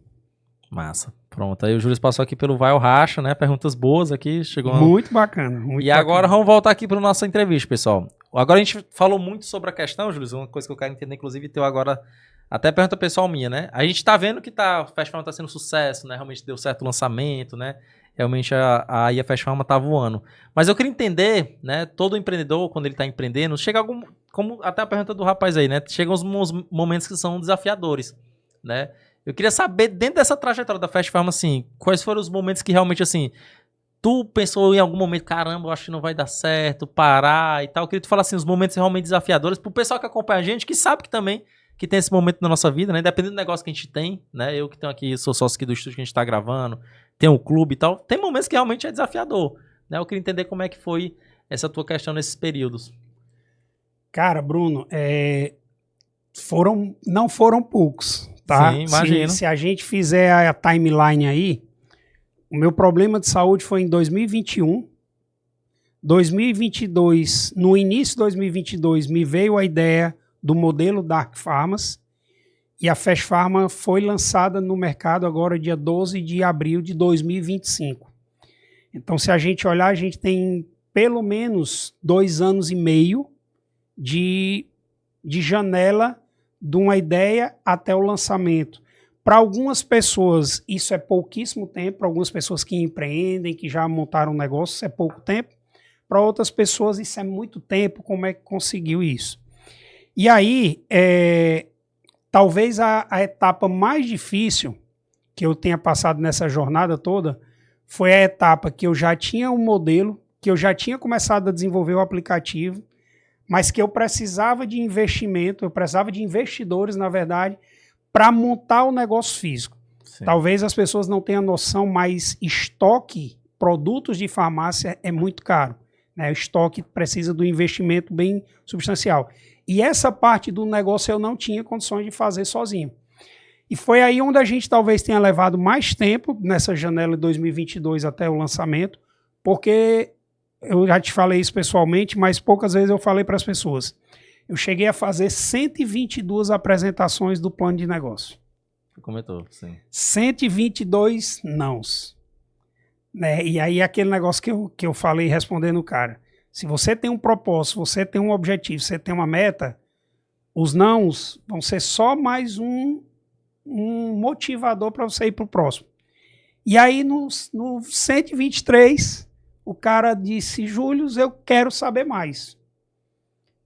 Massa. Pronto. Aí o Júlio passou aqui pelo Vai ou Racha, né? Perguntas boas aqui. Chegou uma... Muito bacana. Muito E agora vamos voltar aqui para nossa entrevista, pessoal. Agora a gente falou muito sobre a questão, Júlio, uma coisa que eu quero entender, inclusive, teu agora, até pergunta pessoal minha, né? A gente tá vendo que o Fast Farma tá sendo sucesso, né? Realmente deu certo o lançamento, né? Realmente a Fast Farma tá voando. Mas eu queria entender, né? Todo empreendedor, quando ele tá empreendendo, chega algum, como até a pergunta do rapaz aí, né? Chegam uns momentos que são desafiadores, né? Eu queria saber, dentro dessa trajetória da Fast Farma, assim, quais foram os momentos que realmente, assim, tu pensou em algum momento, caramba, eu acho que não vai dar certo, parar e tal. Eu queria tu falar, assim, os momentos realmente desafiadores pro pessoal que acompanha a gente, que sabe que também que tem esse momento na nossa vida, né? Dependendo do negócio que a gente tem, né? Eu que tenho aqui, sou sócio aqui do estúdio que a gente tá gravando, tem um clube e tal. Tem momentos que realmente é desafiador, né? Eu queria entender como é que foi essa tua questão nesses períodos. Cara, Bruno, não foram poucos, tá? Sim, imagino. Se a gente fizer a timeline aí, o meu problema de saúde foi em 2021. 2022, no início de 2022, me veio a ideia do modelo Dark Farmas e a Fast Farma foi lançada no mercado agora dia 12 de abril de 2025. Então, se a gente olhar, a gente tem pelo menos 2 anos e meio de janela de uma ideia até o lançamento. Para algumas pessoas, isso é pouquíssimo tempo. Para algumas pessoas que empreendem, que já montaram um negócio, isso é pouco tempo. Para outras pessoas, isso é muito tempo. Como é que conseguiu isso? E aí, talvez a etapa mais difícil que eu tenha passado nessa jornada toda foi a etapa que eu já tinha um modelo, que eu já tinha começado a desenvolver o aplicativo, mas que eu precisava de investimento, eu precisava de investidores, na verdade, para montar o negócio físico. Sim. Talvez as pessoas não tenham noção, mas estoque, produtos de farmácia é muito caro. Né? O estoque precisa do investimento bem substancial. E essa parte do negócio eu não tinha condições de fazer sozinho. E foi aí onde a gente talvez tenha levado mais tempo, nessa janela de 2022 até o lançamento, porque eu já te falei isso pessoalmente, mas poucas vezes eu falei para as pessoas. Eu cheguei a fazer 122 apresentações do plano de negócio. Você comentou, sim. 122 nãos. Né? E aí aquele negócio que eu falei respondendo o cara. Se você tem um propósito, você tem um objetivo, você tem uma meta, os nãos vão ser só mais um motivador para você ir para o próximo. E aí no 123, o cara disse, Júlio, eu quero saber mais.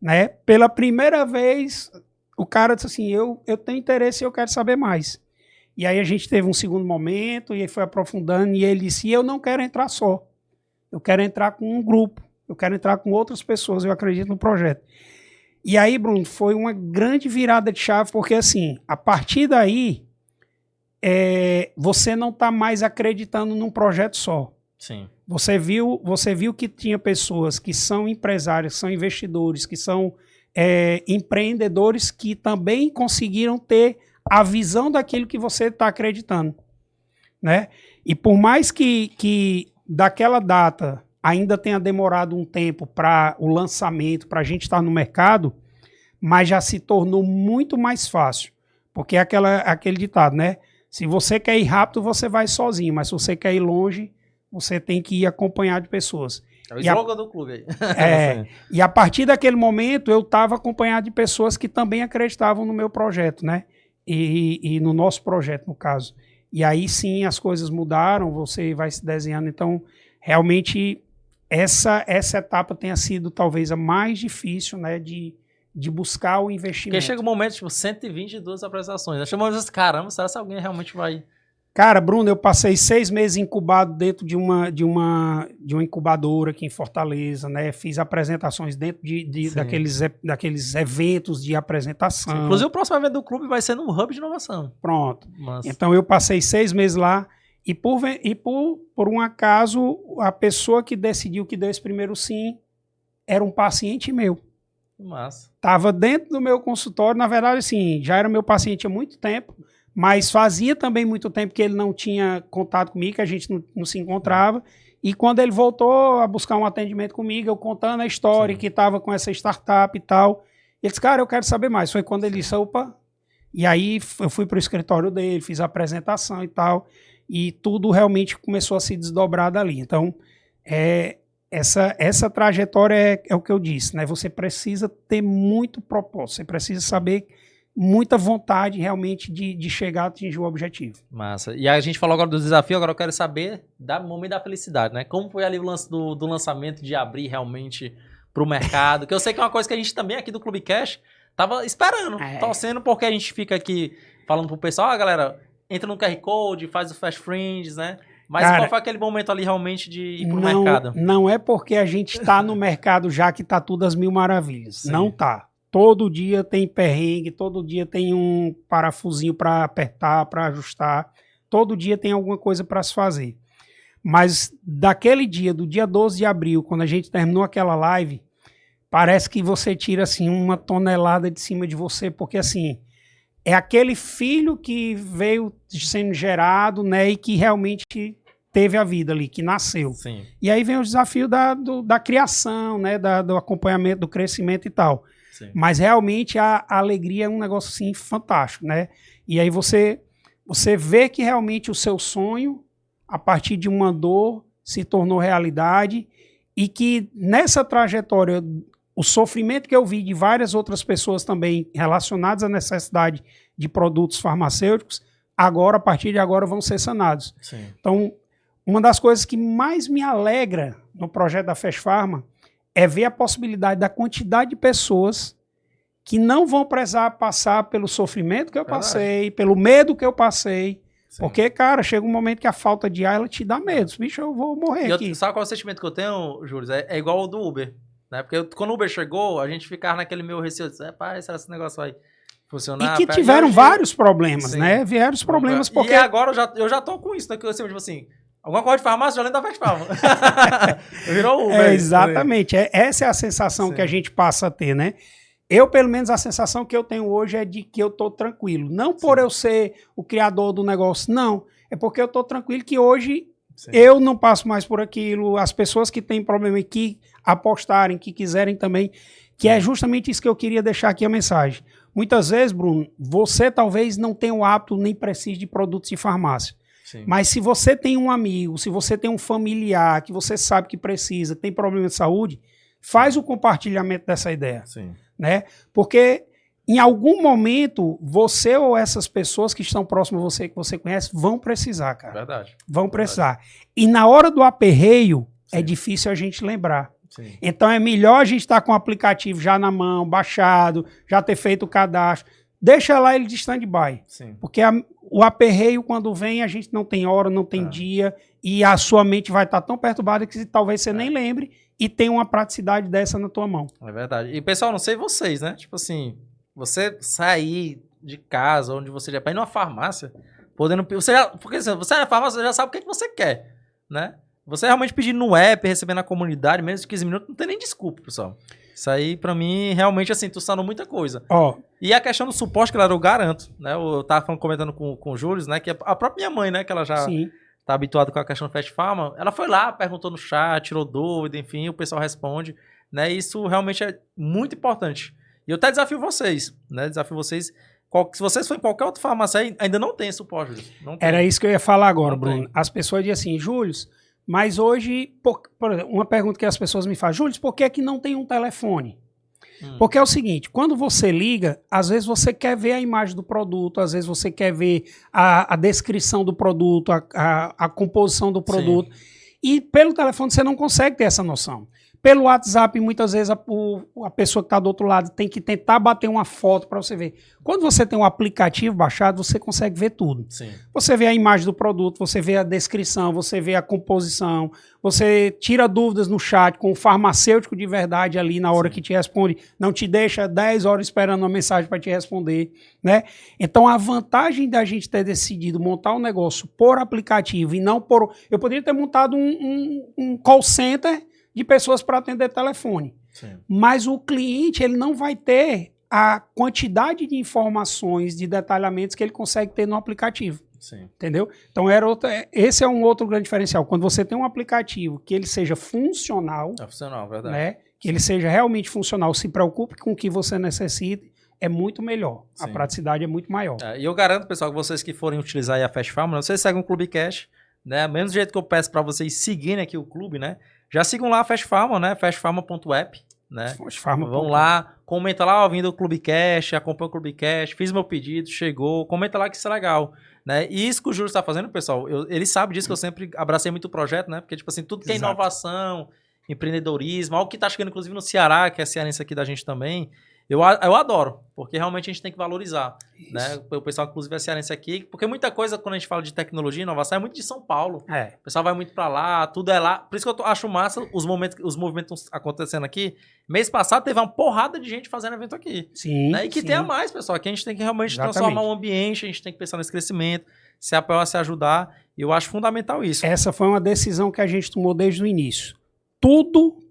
Né? Pela primeira vez, o cara disse assim, eu tenho interesse e eu quero saber mais. E aí a gente teve um segundo momento, e aí foi aprofundando, e ele disse, eu não quero entrar só. Eu quero entrar com um grupo, eu quero entrar com outras pessoas, eu acredito no projeto. E aí, Bruno, foi uma grande virada de chave, porque assim, a partir daí, você não está mais acreditando num projeto só. Sim. Você viu que tinha pessoas que são empresários, que são investidores, que são empreendedores que também conseguiram ter a visão daquilo que você está acreditando. Né? E por mais que daquela data ainda tenha demorado um tempo para o lançamento, para a gente estar no mercado, mas já se tornou muito mais fácil. Porque é aquele ditado, né? Se você quer ir rápido, você vai sozinho, mas se você quer ir longe, você tem que ir acompanhado de pessoas. É o slogan do clube aí. E a partir daquele momento, eu estava acompanhado de pessoas que também acreditavam no meu projeto, né? E no nosso projeto, no caso. E aí sim as coisas mudaram, você vai se desenhando. Então, realmente, essa etapa tenha sido talvez a mais difícil, né? De buscar o investimento. Porque chega um momento, tipo, 122 apresentações. Chega um momento, caramba, será que alguém realmente vai... Cara, Bruno, eu passei 6 meses incubado dentro de uma incubadora aqui em Fortaleza, né? Fiz apresentações dentro daqueles eventos de apresentação. Sim. Inclusive, o próximo evento do clube vai ser no Hub de Inovação. Pronto. Nossa. Então, eu passei 6 meses lá e por um acaso, a pessoa que decidiu que deu esse primeiro sim era um paciente meu. Massa. Estava dentro do meu consultório, na verdade, assim, já era meu paciente há muito tempo, mas fazia também muito tempo que ele não tinha contato comigo, que a gente não se encontrava. E quando ele voltou a buscar um atendimento comigo, eu contando a história, que estava com essa startup e tal, ele disse, cara, eu quero saber mais. Foi quando ele disse, opa, e aí eu fui para o escritório dele, fiz a apresentação e tal, e tudo realmente começou a se desdobrar dali. Então, essa trajetória é o que eu disse, né? Você precisa ter muito propósito, você precisa saber muita vontade realmente de chegar a atingir o objetivo. Massa. E a gente falou agora do desafio, agora eu quero saber do momento da felicidade, né? Como foi ali o lance do lançamento, de abrir realmente para o mercado? Que eu sei que é uma coisa que a gente também aqui do Clube Cash tava esperando, torcendo, porque a gente fica aqui falando pro pessoal, galera, entra no QR Code, faz o Fast Friends, né? Mas cara, qual foi aquele momento ali realmente de ir pro mercado? Não é porque a gente está no mercado já que tá tudo às mil maravilhas. Sim. Não tá. Todo dia tem perrengue, todo dia tem um parafusinho para apertar, para ajustar. Todo dia tem alguma coisa para se fazer. Mas daquele dia, do dia 12 de abril, quando a gente terminou aquela live, parece que você tira assim uma tonelada de cima de você, porque assim, é aquele filho que veio sendo gerado, né, e que realmente teve a vida ali, que nasceu. Sim. E aí vem o desafio da criação, né, do acompanhamento, do crescimento e tal. Sim. Mas realmente a alegria é um negócio assim fantástico, né? E aí você vê que realmente o seu sonho, a partir de uma dor, se tornou realidade e que nessa trajetória, o sofrimento que eu vi de várias outras pessoas também relacionadas à necessidade de produtos farmacêuticos, agora, a partir de agora, vão ser sanados. Sim. Então, uma das coisas que mais me alegra no projeto da Fast Pharma é ver a possibilidade da quantidade de pessoas que não vão precisar passar pelo sofrimento que eu passei, pelo medo que eu passei. Sim. Porque, cara, chega um momento que a falta de ar, ela te dá medo. Bicho, eu vou morrer aqui. Sabe qual é o sentimento que eu tenho, Júlio? É igual o do Uber. Né? Porque quando o Uber chegou, a gente ficava naquele meio receio, será que esse negócio vai funcionar? E que tiveram vários problemas, né? Vieram os problemas porque... E agora eu já tô com isso, né? Que eu tipo assim, alguma coisa de farmácia, já lembro da Fast Farma. Virou Uber. Exatamente. Essa é a sensação que a gente passa a ter, né? Eu, pelo menos, a sensação que eu tenho hoje é de que eu tô tranquilo. Não por eu ser o criador do negócio, não. É porque eu tô tranquilo que hoje eu não passo mais por aquilo. As pessoas que têm problema e que apostarem, que quiserem também, que é justamente isso que eu queria deixar aqui a mensagem. Muitas vezes, Bruno, você talvez não tenha o hábito nem precise de produtos de farmácia. Sim. Mas se você tem um amigo, se você tem um familiar que você sabe que precisa, tem problema de saúde, faz o compartilhamento dessa ideia. Sim. Né? Porque em algum momento você ou essas pessoas que estão próximas a você, que você conhece, vão precisar, cara. Verdade. Vão precisar. E na hora do aperreio, é difícil a gente lembrar. Sim. Então é melhor a gente estar com o aplicativo já na mão, baixado, já ter feito o cadastro. Deixa lá ele de stand-by. Porque o aperreio, quando vem, a gente não tem hora, não tem dia, e a sua mente vai estar tão perturbada que talvez você nem lembre e tenha uma praticidade dessa na tua mão. É verdade. E, pessoal, não sei vocês, né? Tipo assim, você sair de casa, onde você já vai ir numa farmácia, podendo... porque você é na farmácia, você já sabe o que você quer, né? Você realmente pedir no app, receber na comunidade, menos de 15 minutos, não tem nem desculpa, pessoal. Isso aí, pra mim, realmente, assim, tu sanou muita coisa. E a questão do suporte, claro, eu garanto, né? Eu tava comentando com o Júlio, né? Que a própria minha mãe, né? Que ela já tá habituada com a questão do Fast Farma, ela foi lá, perguntou no chat, tirou dúvida, enfim, o pessoal responde, né? Isso realmente é muito importante. E eu até desafio vocês, né? Desafio vocês... Se vocês forem em qualquer outra farmácia, ainda não tem suporte, Júlio. Não tem. Era isso que eu ia falar agora, Bruno. As pessoas dizem assim, Júlio... Mas hoje, por exemplo, uma pergunta que as pessoas me fazem, Júlio, por que é que não tem um telefone? Porque é o seguinte, quando você liga, às vezes você quer ver a imagem do produto, às vezes você quer ver a descrição do produto, a composição do produto, e pelo telefone você não consegue ter essa noção. Pelo WhatsApp, muitas vezes a pessoa que está do outro lado tem que tentar bater uma foto para você ver. Quando você tem um aplicativo baixado, você consegue ver tudo. Sim. Você vê a imagem do produto, você vê a descrição, você vê a composição, você tira dúvidas no chat com o farmacêutico de verdade ali na hora que te responde, não te deixa 10 horas esperando uma mensagem para te responder, né? Então a vantagem da gente ter decidido montar um negócio por aplicativo e não por... Eu poderia ter montado um call center de pessoas para atender telefone. Mas o cliente ele não vai ter a quantidade de informações, de detalhamentos que ele consegue ter no aplicativo. Entendeu? Então esse é um outro grande diferencial. Quando você tem um aplicativo que ele seja funcional, verdade. Né, que ele seja realmente funcional, se preocupe com o que você necessita, é muito melhor. A praticidade é muito maior. E eu garanto, pessoal, que vocês que forem utilizar aí a Fast Farma, vocês seguem o Clube Cash, né? Mesmo jeito que eu peço para vocês seguirem aqui o clube, né? Já sigam lá a Fast Farma, né? fastfarma.app, né? Vão lá, comenta lá, ouvindo o Clube Cash, acompanha o Clube Cash, fiz meu pedido, chegou, comenta lá que isso é legal, né? E isso que o Júlio está fazendo, pessoal, ele sabe disso, que eu sempre abracei muito o projeto, né? Porque, tipo assim, tudo que é inovação, empreendedorismo, algo que tá chegando, inclusive, no Ceará, que é cearense aqui da gente também, eu adoro, porque realmente a gente tem que valorizar, né? O pessoal, inclusive, é cearense aqui, porque muita coisa, quando a gente fala de tecnologia e inovação, é muito de São Paulo. O pessoal vai muito pra lá, tudo é lá. Por isso que eu acho massa os movimentos acontecendo aqui. Mês passado teve uma porrada de gente fazendo evento aqui. Né? E que tenha mais, pessoal. Aqui a gente tem que realmente transformar o ambiente, a gente tem que pensar nesse crescimento, se apoiar, se ajudar. E eu acho fundamental isso. Essa foi uma decisão que a gente tomou desde o início.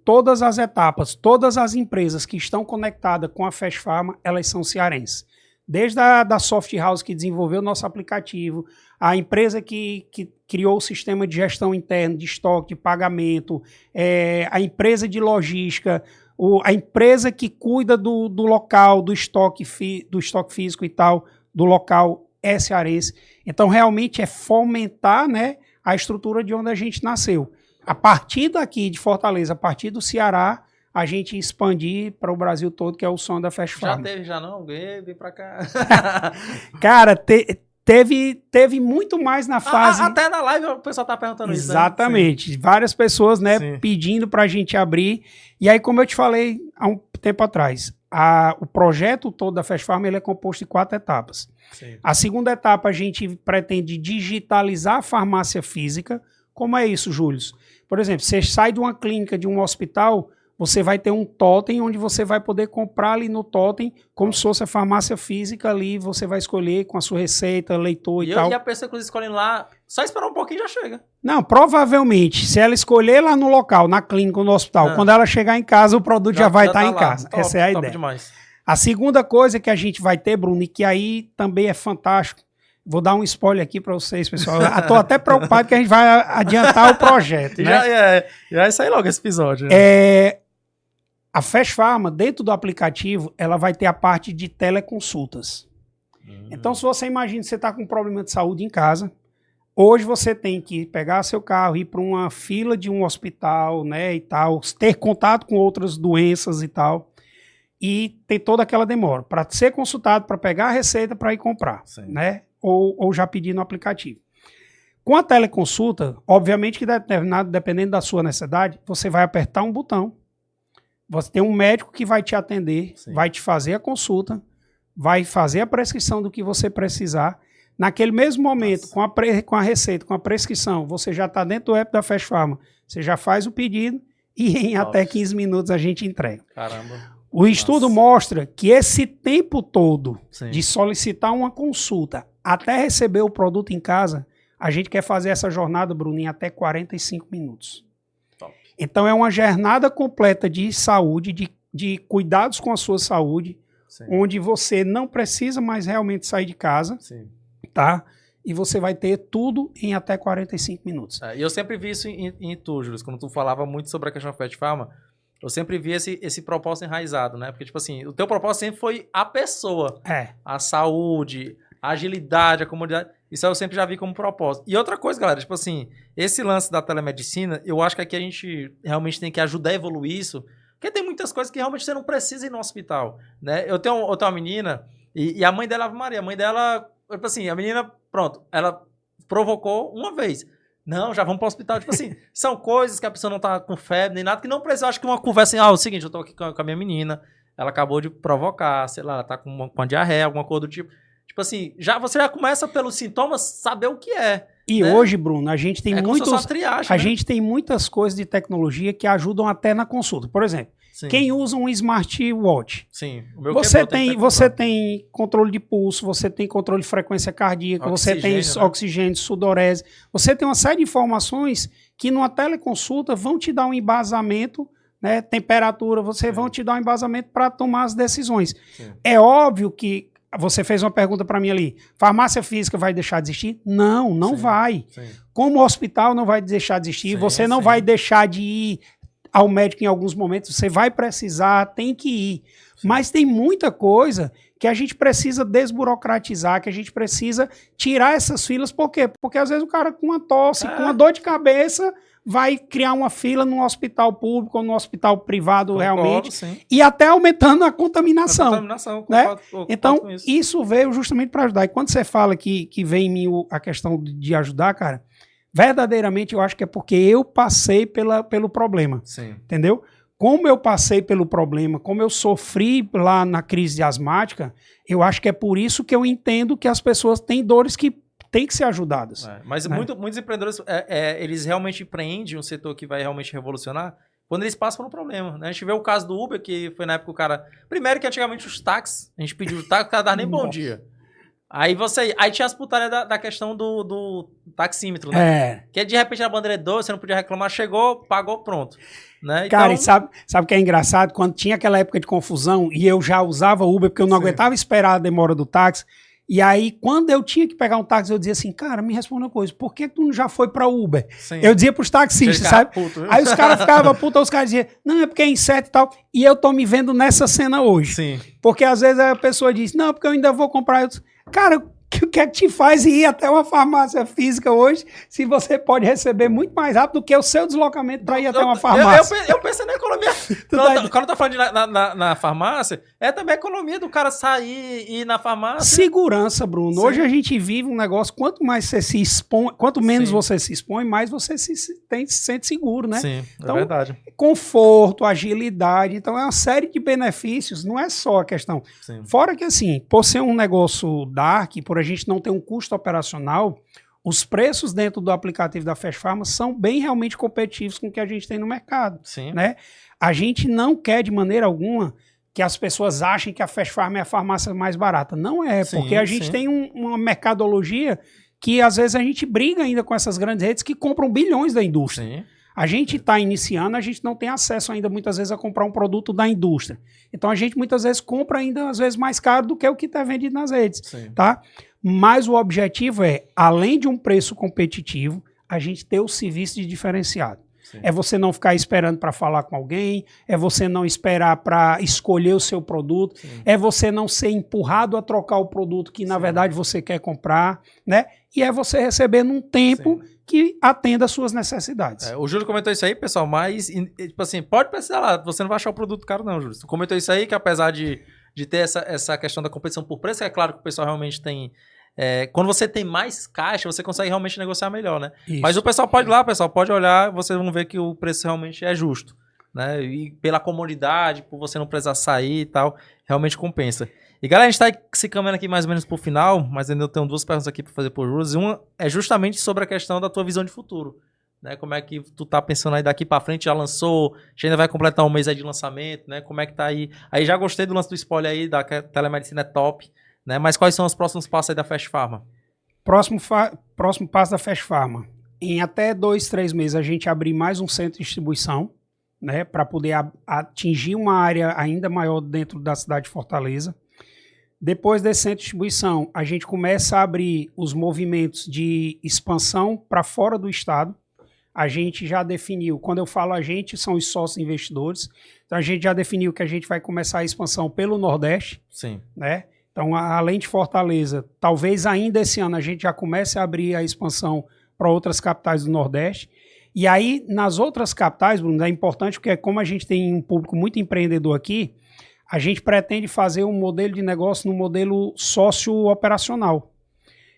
Todas as etapas, todas as empresas que estão conectadas com a Fast Farma, elas são cearenses. Desde a Soft House que desenvolveu o nosso aplicativo, a empresa que criou o sistema de gestão interno, de estoque, de pagamento, a empresa de logística, a empresa que cuida do local, do estoque físico e tal, do local é cearense. Então, realmente é fomentar, né, a estrutura de onde a gente nasceu. A partir daqui de Fortaleza, a partir do Ceará, a gente expandir para o Brasil todo, que é o sonho da Fast Farma. Já não? Vem para cá. Cara, teve muito mais na fase... Até na live o pessoal tá perguntando isso. Exatamente. Né? Várias pessoas, né, pedindo para a gente abrir. E aí, como eu te falei há um tempo atrás, o projeto todo da Fast Farma ele é composto de 4 etapas. A segunda etapa, a gente pretende digitalizar a farmácia física. Como é isso, Júlio? Por exemplo, você sai de uma clínica, de um hospital, você vai ter um totem onde você vai poder comprar ali no totem, como se fosse a farmácia física ali, você vai escolher com a sua receita, leitor e tal. E a pessoa, inclusive, escolhendo lá, só esperar um pouquinho já chega. Não, provavelmente, se ela escolher lá no local, na clínica ou no hospital, quando ela chegar em casa, o produto já vai estar em casa. Top, essa é a ideia. Demais. A segunda coisa que a gente vai ter, Bruno, e que aí também é fantástico, vou dar um spoiler aqui para vocês, pessoal. Estou até preocupado que a gente vai adiantar o projeto. Né? Já vai sair logo esse episódio. Né? A Fast Pharma, dentro do aplicativo, ela vai ter a parte de teleconsultas. Então, se você imagina que você está com um problema de saúde em casa, hoje você tem que pegar seu carro, ir para uma fila de um hospital, né, e tal, ter contato com outras doenças e tal, e tem toda aquela demora para ser consultado, para pegar a receita para ir comprar, né, ou já pedir no aplicativo. Com a teleconsulta, obviamente que dependendo da sua necessidade, você vai apertar um botão, você tem um médico que vai te atender, vai te fazer a consulta, vai fazer a prescrição do que você precisar. Naquele mesmo momento, com a receita, com a prescrição, você já está dentro do app da Fast Pharma, você já faz o pedido e em até 15 minutos a gente entrega. Caramba. O estudo mostra que esse tempo todo de solicitar uma consulta até receber o produto em casa, a gente quer fazer essa jornada, Bruno, em até 45 minutos. Top. Então é uma jornada completa de saúde, de cuidados com a sua saúde, onde você não precisa mais realmente sair de casa, tá? E você vai ter tudo em até 45 minutos. E eu sempre vi isso em tu, Júlio, quando tu falava muito sobre a questão da Fast Pharma, eu sempre vi esse propósito enraizado, né? Porque, tipo assim, o teu propósito sempre foi a pessoa. A saúde, a agilidade, a comodidade. Isso eu sempre já vi como propósito. E outra coisa, galera, tipo assim, esse lance da telemedicina, eu acho que aqui a gente realmente tem que ajudar a evoluir isso, porque tem muitas coisas que realmente você não precisa ir no hospital, né? Eu tenho uma menina, e a mãe dela, Ave Maria, a mãe dela, tipo assim, a menina, pronto, ela provocou uma vez. Não, já vamos para o hospital. Tipo assim, são coisas que a pessoa não tá com febre nem nada, que não precisa. Eu acho que uma conversa assim, é o seguinte, eu tô aqui com a minha menina, ela acabou de provocar, sei lá, ela tá com uma diarreia, alguma coisa do tipo. Tipo assim, você já começa pelos sintomas saber o que é. E né? Hoje, Bruno, a gente tem triagem, a gente tem muitas coisas de tecnologia que ajudam até na consulta. Por exemplo, quem usa um smartwatch, o meu você tem controle de pulso, você tem controle de frequência cardíaca, você tem oxigênio, sudorese, você tem uma série de informações que numa teleconsulta vão te dar um embasamento, né, temperatura, vão te dar um embasamento para tomar as decisões. É óbvio que você fez uma pergunta para mim ali, farmácia física vai deixar de existir? Não vai. Como o hospital não vai deixar de existir, você não vai deixar de ir ao médico em alguns momentos, você vai precisar, tem que ir. Mas tem muita coisa que a gente precisa desburocratizar, que a gente precisa tirar essas filas. Por quê? Porque às vezes o cara com uma tosse, com uma dor de cabeça, vai criar uma fila no hospital público ou no hospital privado realmente, e até aumentando a contaminação. Né? Então, isso veio justamente para ajudar. E quando você fala que vem em mim a questão de ajudar, cara, verdadeiramente eu acho que é porque eu passei pelo problema. Entendeu? Como eu passei pelo problema, como eu sofri lá na crise asmática, eu acho que é por isso que eu entendo que as pessoas têm dores que têm que ser ajudadas. Mas né? Muitos empreendedores, eles realmente empreendem um setor que vai realmente revolucionar quando eles passam por um problema. Né? A gente vê o caso do Uber, que foi na época o cara... Primeiro que antigamente os táxis, a gente pediu o táxi, o cara dava nem bom dia. Aí tinha as putarias da questão do taxímetro, né? Que de repente a bandeira é 12, você não podia reclamar, chegou, pagou, pronto. Né? Então... Cara, e sabe o que é engraçado? Quando tinha aquela época de confusão e eu já usava Uber, porque eu não aguentava esperar a demora do táxi, e aí quando eu tinha que pegar um táxi, eu dizia assim, cara, me responde uma coisa, por que tu já foi pra Uber? Eu dizia pros taxistas, sabe? Puto, aí os caras ficavam putos, os caras diziam, não, é porque é inseto e tal, e eu tô me vendo nessa cena hoje. Porque às vezes a pessoa diz, não, porque eu ainda vou comprar... Cara, o que é que te faz ir até uma farmácia física hoje se você pode receber muito mais rápido do que o seu deslocamento para ir até uma farmácia? Eu penso na economia. Quando tá falando na farmácia, é também a economia do cara sair e ir na farmácia. Segurança, Bruno. Hoje a gente vive um negócio, quanto mais você se expõe, quanto menos você se expõe, mais você se sente seguro, né? Então, é verdade. Conforto, agilidade, então é uma série de benefícios, não é só a questão. Fora que assim, por ser um negócio dark, por a gente não ter um custo operacional, Os preços dentro do aplicativo da Fast Pharma são bem realmente competitivos com o que a gente tem no mercado. Sim. Né? A gente não quer de maneira alguma que as pessoas achem que a Fast Pharma é a farmácia mais barata. Não é, Sim, porque a gente tem uma mercadologia que às vezes a gente briga ainda com essas grandes redes que compram bilhões da indústria. Sim. A gente está iniciando, a gente não tem acesso ainda muitas vezes a comprar um produto da indústria. Então a gente muitas vezes compra ainda às vezes mais caro do que o que está vendido nas redes. Sim. Tá? Mas o objetivo é, além de um preço competitivo, a gente ter o serviço de diferenciado. Sim. É você não ficar esperando para falar com alguém, é você não esperar para escolher o seu produto, Sim. é você não ser empurrado a trocar o produto que na verdade você quer comprar, né? E é você receber num tempo que atenda às suas necessidades. O Júlio comentou isso aí, pessoal, mas tipo assim, pode precisar lá, você não vai achar o produto caro não, Júlio. Tu comentou isso aí, que apesar de ter essa questão da competição por preço, é claro que o pessoal realmente tem... quando você tem mais caixa, você consegue realmente negociar melhor, né? Isso. Mas o pessoal pode ir lá, pessoal, pode olhar, vocês vão ver que o preço realmente é justo, né? E pela comodidade, por você não precisar sair e tal, realmente compensa. E galera, a gente tá se caminhando aqui mais ou menos pro final, mas ainda eu tenho 2 perguntas aqui para fazer por Júlio. Uma é justamente sobre a questão da tua visão de futuro, né? Como é que tu tá pensando aí daqui para frente? Já lançou, já ainda vai completar um mês aí de lançamento, né? Como é que tá aí? Aí já gostei do lance do spoiler aí, da telemedicina é top, né? Mas quais são os próximos passos aí da Fast Pharma? Próximo passo da Fast Pharma. Em até 2, 3 meses a gente abrir mais um centro de distribuição, né? Para poder atingir uma área ainda maior dentro da cidade de Fortaleza. Depois desse centro de distribuição, a gente começa a abrir os movimentos de expansão para fora do estado. A gente já definiu, quando eu falo a gente, são os sócios investidores. Então a gente já definiu que a gente vai começar a expansão pelo Nordeste. Sim. Né? Então, além de Fortaleza, talvez ainda esse ano a gente já comece a abrir a expansão para outras capitais do Nordeste. E aí, nas outras capitais, Bruno, é importante porque como a gente tem um público muito empreendedor aqui, a gente pretende fazer um modelo de negócio no modelo sócio-operacional.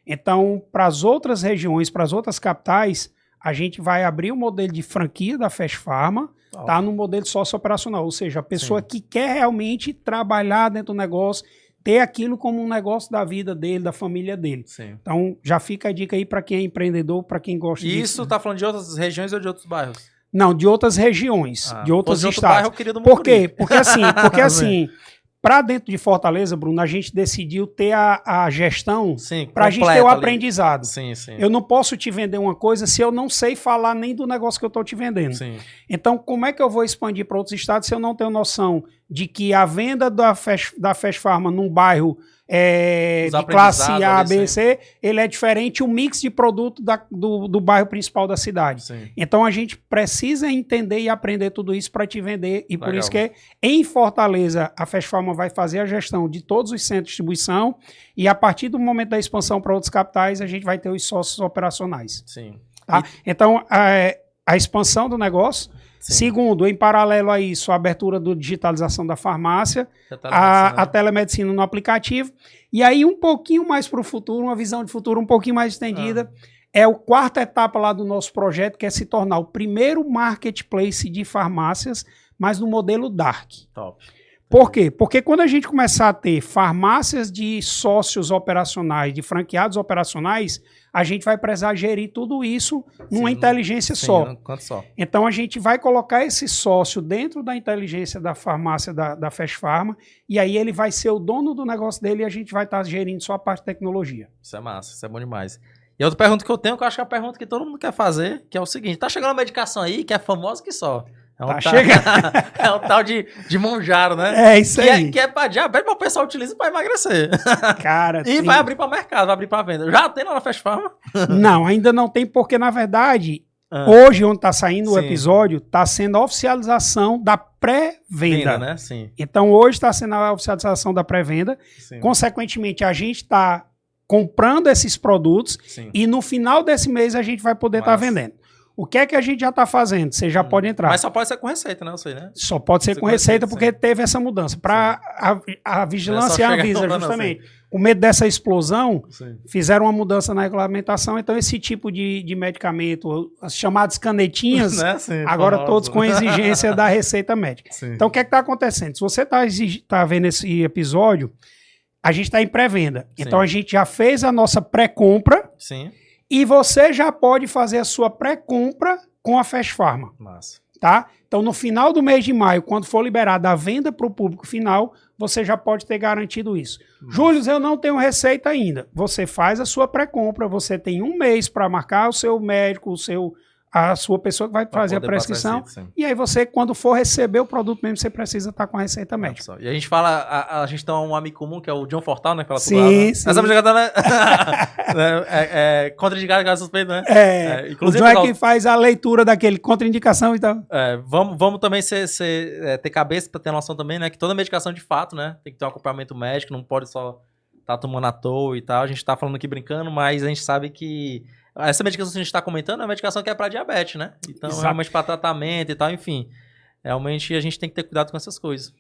Então, para as outras regiões, para as outras capitais, a gente vai abrir o modelo de franquia da Fast Pharma, tá no modelo sócio-operacional. Ou seja, a pessoa que quer realmente trabalhar dentro do negócio, ter aquilo como um negócio da vida dele, da família dele. Sim. Então, já fica a dica aí para quem é empreendedor, para quem gosta disso. E isso tá falando de outras regiões ou de outros bairros? Não, de outras regiões, de outros estados. Bairro, eu queria do Por quê? Porque Mucuri. assim, para dentro de Fortaleza, Bruno, a gente decidiu ter a gestão para a gente ter o aprendizado. Sim, sim. Eu não posso te vender uma coisa se eu não sei falar nem do negócio que eu estou te vendendo. Sim. Então, como é que eu vou expandir para outros estados se eu não tenho noção de que a venda da Fast Pharma num bairro de classe A, B, C, ele é diferente o mix de produto do bairro principal da cidade. Sim. Então, a gente precisa entender e aprender tudo isso para te vender. E por isso que em Fortaleza, a Fast Pharma vai fazer a gestão de todos os centros de distribuição e a partir do momento da expansão para outras capitais, a gente vai ter os sócios operacionais. Sim. Tá? Então, a expansão do negócio. Sim. Segundo, em paralelo a isso, a abertura da digitalização da farmácia, a telemedicina no aplicativo. E aí, um pouquinho mais para o futuro, uma visão de futuro um pouquinho mais estendida, é a 4ª etapa lá do nosso projeto, que é se tornar o primeiro marketplace de farmácias, mas no modelo Dark. Top. Por quê? Porque quando a gente começar a ter farmácias de sócios operacionais, de franqueados operacionais, a gente vai precisar gerir tudo isso numa inteligência só. Então a gente vai colocar esse sócio dentro da inteligência da farmácia da Fast Pharma e aí ele vai ser o dono do negócio dele e a gente vai estar gerindo só a parte de tecnologia. Isso é massa, isso é bom demais. E outra pergunta que eu tenho, que eu acho que é a pergunta que todo mundo quer fazer, que é o seguinte, tá chegando uma medicação aí que é famosa que só. É um tal de Monjaro, né? É isso aí. Que é pra diabetes, mas o pessoal utiliza pra emagrecer. Cara, e vai abrir pra mercado, vai abrir pra venda. Já tem lá na Fast Pharma? Não, ainda não tem, porque na verdade, hoje onde tá saindo o episódio, tá sendo a oficialização da pré-venda. Né? Sim. Então hoje tá sendo a oficialização da pré-venda. Consequentemente, a gente tá comprando esses produtos e no final desse mês a gente vai poder estar vendendo. O que é que a gente já está fazendo? Você já pode entrar. Mas só pode ser com receita, né? Eu sei, né? Só pode ser com receita porque teve essa mudança. Para a vigilância e a Anvisa, justamente. Com medo dessa explosão, fizeram uma mudança na regulamentação. Então, esse tipo de medicamento, as chamadas canetinhas, né? Agora todos com exigência da receita médica. Então, o que é que está acontecendo? Se você está vendo esse episódio, a gente está em pré-venda. Então, a gente já fez a nossa pré-compra. Sim. E você já pode fazer a sua pré-compra com a Fast Pharma. Massa. Tá? Então, no final do mês de maio, quando for liberada a venda para o público final, você já pode ter garantido isso. Júlio, eu não tenho receita ainda. Você faz a sua pré-compra, você tem um mês para marcar o seu médico, a sua pessoa que vai fazer a prescrição. E aí você, quando for receber o produto mesmo, você precisa estar com a receita médica. E a gente fala, a gente tem um amigo comum que é o John Fortal, né? Sim, sim. Essa jogadora, né? Contraindicado, caso suspeito, né? Inclusive, o John é que faz a leitura daquele contraindicação e tal. Vamos também ter cabeça para ter noção também, né? Que toda medicação de fato, né? Tem que ter um acompanhamento médico, não pode só estar tomando à toa e tal. A gente tá falando aqui brincando, mas a gente sabe que essa medicação que a gente está comentando é uma medicação que é para diabetes, né? Então, realmente para tratamento e tal, enfim. Realmente a gente tem que ter cuidado com essas coisas.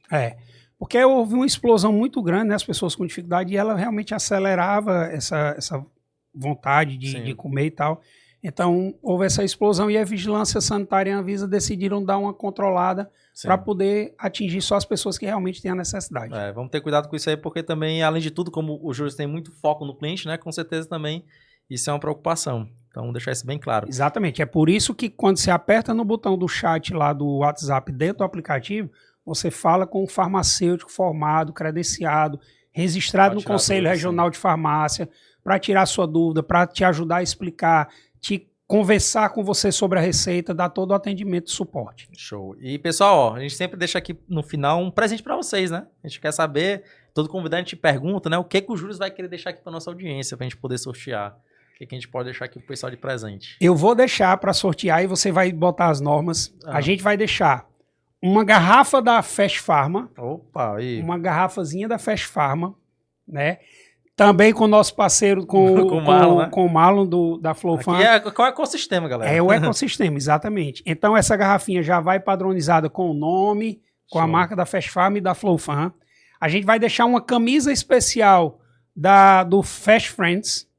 Porque houve uma explosão muito grande, né? As pessoas com dificuldade, e ela realmente acelerava essa vontade de comer e tal. Então, houve essa explosão e a Vigilância Sanitária e a Anvisa decidiram dar uma controlada para poder atingir só as pessoas que realmente têm a necessidade. Vamos ter cuidado com isso aí, porque também, além de tudo, como o Júlio tem muito foco no cliente, né? Com certeza também isso é uma preocupação. Então, deixar isso bem claro. Exatamente. É por isso que quando você aperta no botão do chat lá do WhatsApp dentro do aplicativo, você fala com um farmacêutico formado, credenciado, registrado no Conselho Regional de Farmácia, para tirar sua dúvida, para te ajudar a explicar, te conversar com você sobre a receita, dar todo o atendimento e suporte. Show. E, pessoal, a gente sempre deixa aqui no final um presente para vocês, né? A gente quer saber, todo convidado a gente pergunta, né? O que o Júlio vai querer deixar aqui para nossa audiência, para a gente poder sortear. O que a gente pode deixar aqui pro pessoal de presente? Eu vou deixar para sortear e você vai botar as normas. A gente vai deixar uma garrafa da Fast Pharma. Opa, aí. Uma garrafazinha da Fast Pharma, né? Também com o nosso parceiro, com o Marlon da Flowfan. Qual é o ecossistema, galera? É o ecossistema, exatamente. Então essa garrafinha já vai padronizada com o nome, com a marca da Fast Pharma e da Flowfan. A gente vai deixar uma camisa especial do Fast Friends.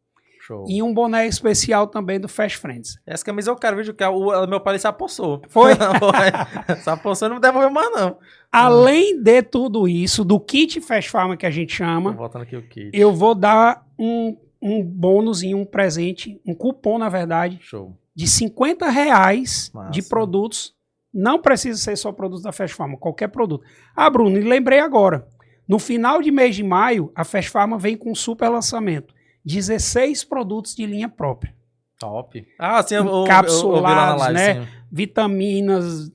Show. E um boné especial também do Fast Friends. Essa camisa eu quero, vídeo que meu pai se apossou. Foi? Se apossou e não devolveu mais, não. Além de tudo isso, do kit Fast Pharma que a gente chama, voltando aqui o kit. Eu vou dar um bônusinho, um presente, um cupom, na verdade, show, de R$50 de produtos. Não precisa ser só produtos da Fast Pharma, qualquer produto. Bruno, e lembrei agora. No final de mês de maio, a Fast Pharma vem com um super lançamento. 16 produtos de linha própria. Top. Sim, encapsulados, né? Sim. Vitaminas,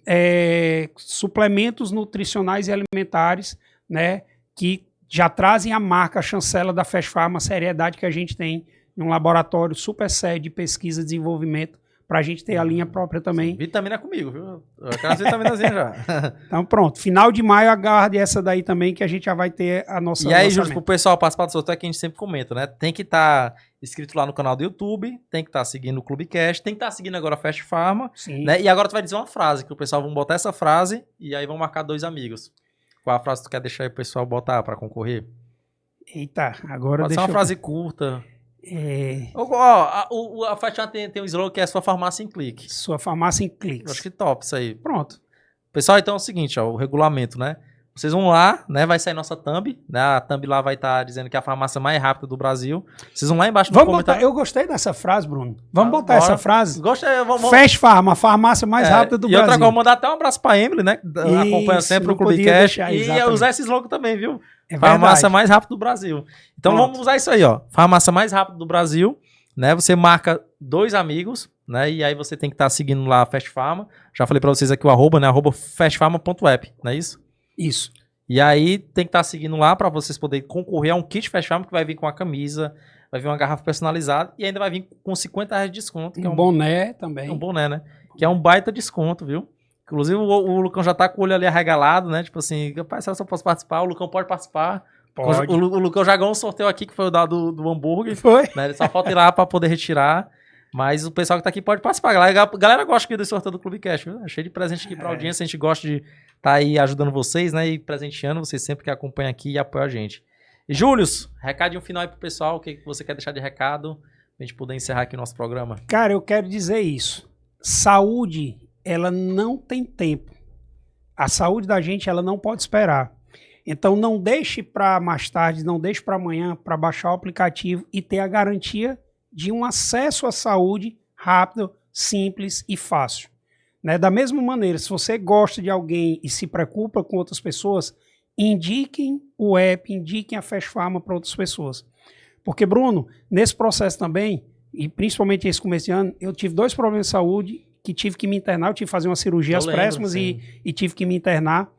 suplementos nutricionais e alimentares, né? Que já trazem a marca, a chancela da Fast Pharma, a seriedade que a gente tem em um laboratório super sério de pesquisa e desenvolvimento, para a gente ter a linha própria também. Sim, vitamina comigo, viu? Eu quero as vitaminazinhas já. Então pronto, final de maio aguarde essa daí também, que a gente já vai ter a nossa... E aí, Júlio, pro pessoal participar do sorteio, que a gente sempre comenta, né? Tem que estar inscrito lá no canal do YouTube, tem que estar seguindo o Clubecast, tem que estar seguindo agora a Fast Pharma, né? E agora tu vai dizer uma frase, que o pessoal vai botar essa frase e aí vão marcar 2 amigos. Qual a frase que tu quer deixar aí o pessoal botar para concorrer? Eita, agora pode deixa ser uma frase curta. A Fatiana tem um slogan que é sua farmácia em clique. Sua farmácia em cliques. Acho que top isso aí. Pronto. Pessoal, então é o seguinte, o regulamento, né? Vocês vão lá, né? Vai sair nossa thumb, né? A thumb lá vai estar dizendo que é a farmácia mais rápida do Brasil. Vocês vão lá embaixo no comentário. Eu gostei dessa frase, Bruno. Vamos botar essa frase? Gostei. Fast Pharma, a farmácia mais rápida do Brasil. E outra coisa, vou mandar até um abraço pra Emily, né? Acompanha sempre o Clubecast. E usar esse slogan também, viu? Farmácia mais rápida do Brasil. Então vamos usar isso aí, ó. Farmácia mais rápida do Brasil, né? Você marca 2 amigos, né? E aí você tem que estar seguindo lá a Fast Pharma. Já falei pra vocês aqui o arroba, né? @fastpharma.app, não é isso? Isso. E aí tem que estar seguindo lá pra vocês poderem concorrer a um kit Fast Pharma que vai vir com a camisa, vai vir uma garrafa personalizada e ainda vai vir com R$50 de desconto. Que é um boné também. Um boné, né? Que é um baita desconto, viu? Inclusive, o Lucão já tá com o olho ali arregalado, né? Tipo assim, rapaz, será que eu posso participar? O Lucão pode participar. Pode. O Lucão já ganhou um sorteio aqui, que foi o do hambúrguer. Foi. Né? Ele só falta ir lá pra poder retirar. Mas o pessoal que tá aqui pode participar. A galera gosta aqui do sorteio do Clubecast, viu? É cheio de presente aqui pra audiência. A gente gosta de estar aí ajudando vocês, né? E presenteando vocês sempre que acompanham aqui e apoiam a gente. E, Július, recadinho final aí pro pessoal. O que você quer deixar de recado pra gente poder encerrar aqui o nosso programa? Cara, eu quero dizer isso. Saúde, ela não tem tempo. A saúde da gente, ela não pode esperar. Então, não deixe para mais tarde, não deixe para amanhã, para baixar o aplicativo e ter a garantia de um acesso à saúde rápido, simples e fácil. Né? Da mesma maneira, se você gosta de alguém e se preocupa com outras pessoas, indiquem o app, indiquem a Fast Pharma para outras pessoas. Porque, Bruno, nesse processo também, e principalmente esse começo de ano, eu tive 2 problemas de saúde que tive que me internar, eu tive que fazer uma cirurgia às pressas e tive que me internar.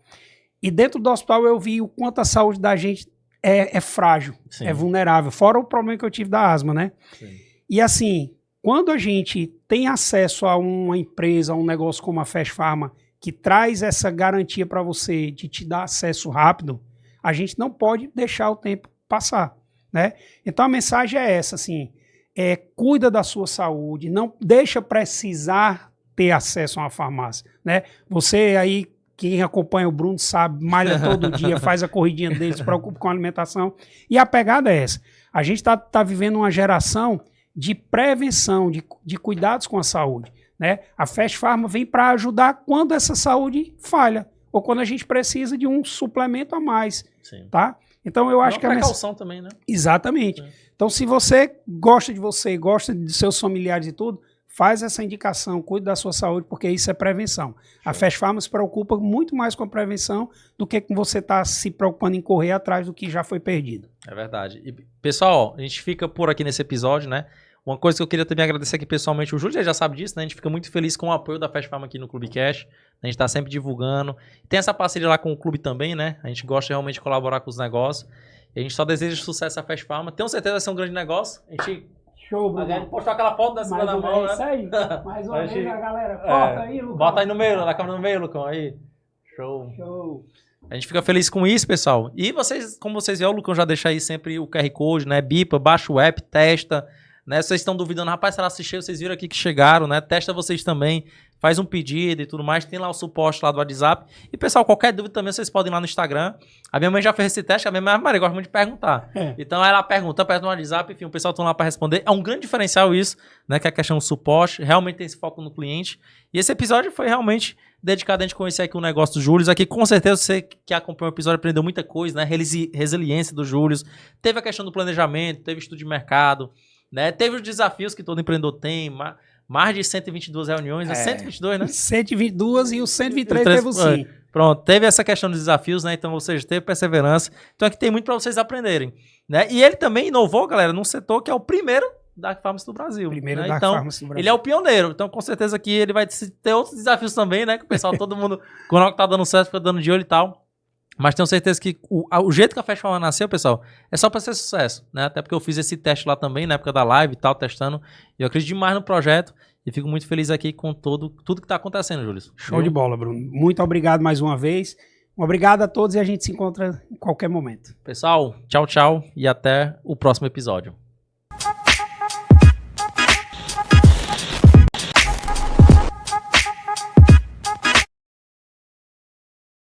E dentro do hospital eu vi o quanto a saúde da gente é frágil, sim, é vulnerável, fora o problema que eu tive da asma, né? Sim. E assim, quando a gente tem acesso a uma empresa, a um negócio como a Fast Pharma, que traz essa garantia para você de te dar acesso rápido, a gente não pode deixar o tempo passar, né? Então a mensagem é essa, assim, cuida da sua saúde, não deixa precisar ter acesso a uma farmácia, né? Você aí, quem acompanha o Bruno sabe, malha todo dia, faz a corridinha dele, se preocupa com a alimentação. E a pegada é essa. A gente tá vivendo uma geração de prevenção, de cuidados com a saúde, né? A Fast Pharma vem para ajudar quando essa saúde falha, ou quando a gente precisa de um suplemento a mais, sim, tá? Então eu acho que a precaução também, né? Exatamente. É. Então se você, gosta de seus familiares e tudo, faz essa indicação, cuide da sua saúde, porque isso é prevenção. A Fast Pharma se preocupa muito mais com a prevenção do que com você estar se preocupando em correr atrás do que já foi perdido. É verdade. E, pessoal, a gente fica por aqui nesse episódio, né? Uma coisa que eu queria também agradecer aqui pessoalmente, o Júlio já sabe disso, né? A gente fica muito feliz com o apoio da Fast Pharma aqui no Clube Cash. A gente está sempre divulgando. Tem essa parceria lá com o clube também, né? A gente gosta realmente de colaborar com os negócios. E a gente só deseja sucesso à Fast Pharma. Tenho certeza que vai ser um grande negócio. A gente... Show, Bruno. A gente postou aquela foto da segunda mão, né? Isso aí. Mais uma vez, a galera. Corta aí, Lucão. Bota aí no meio, na câmera no meio, Lucão. Aí. Show. A gente fica feliz com isso, pessoal. E vocês, como vocês viram, o Lucão já deixa aí sempre o QR Code, né? Bipa, baixa o app, testa. Né? Se vocês estão duvidando, rapaz, será que vocês viram aqui que chegaram, né? Testa vocês também. Faz um pedido e tudo mais. Tem lá o suporte lá do WhatsApp. E, pessoal, qualquer dúvida também vocês podem ir lá no Instagram. A minha mãe já fez esse teste. A minha mãe, Maria, gosta muito de perguntar. Então, ela pergunta no WhatsApp. Enfim, o pessoal está lá para responder. É um grande diferencial isso, né? Que é a questão do suporte. Realmente tem esse foco no cliente. E esse episódio foi realmente dedicado a gente conhecer aqui o negócio do Júlio. Aqui, com certeza, você que acompanhou o episódio aprendeu muita coisa, né? Resiliência do Júlio. Teve a questão do planejamento, teve estudo de mercado, né? Teve os desafios que todo empreendedor tem, mais de 122 reuniões, 122, né? 122 e o 123 teve o sim. Pronto, teve essa questão dos desafios, né? Então, ou seja, teve perseverança. Então, aqui tem muito para vocês aprenderem, né? E ele também inovou, galera, num setor que é o primeiro Dark Pharmacy do Brasil. Primeiro né? Dark Então, Pharmacy do Brasil. Ele é o pioneiro. Então, com certeza aqui ele vai ter outros desafios também, né? Que o pessoal, todo mundo, quando tá dando certo, fica dando de olho e tal. Mas tenho certeza que o jeito que a Fast Pharma nasceu, pessoal, é só para ser sucesso, né? Até porque eu fiz esse teste lá também, na época da live e tal, testando. E eu acredito demais no projeto e fico muito feliz aqui com tudo que tá acontecendo, Júlio. Show de bola, Bruno. Muito obrigado mais uma vez. Obrigado a todos e a gente se encontra em qualquer momento. Pessoal, tchau, tchau e até o próximo episódio.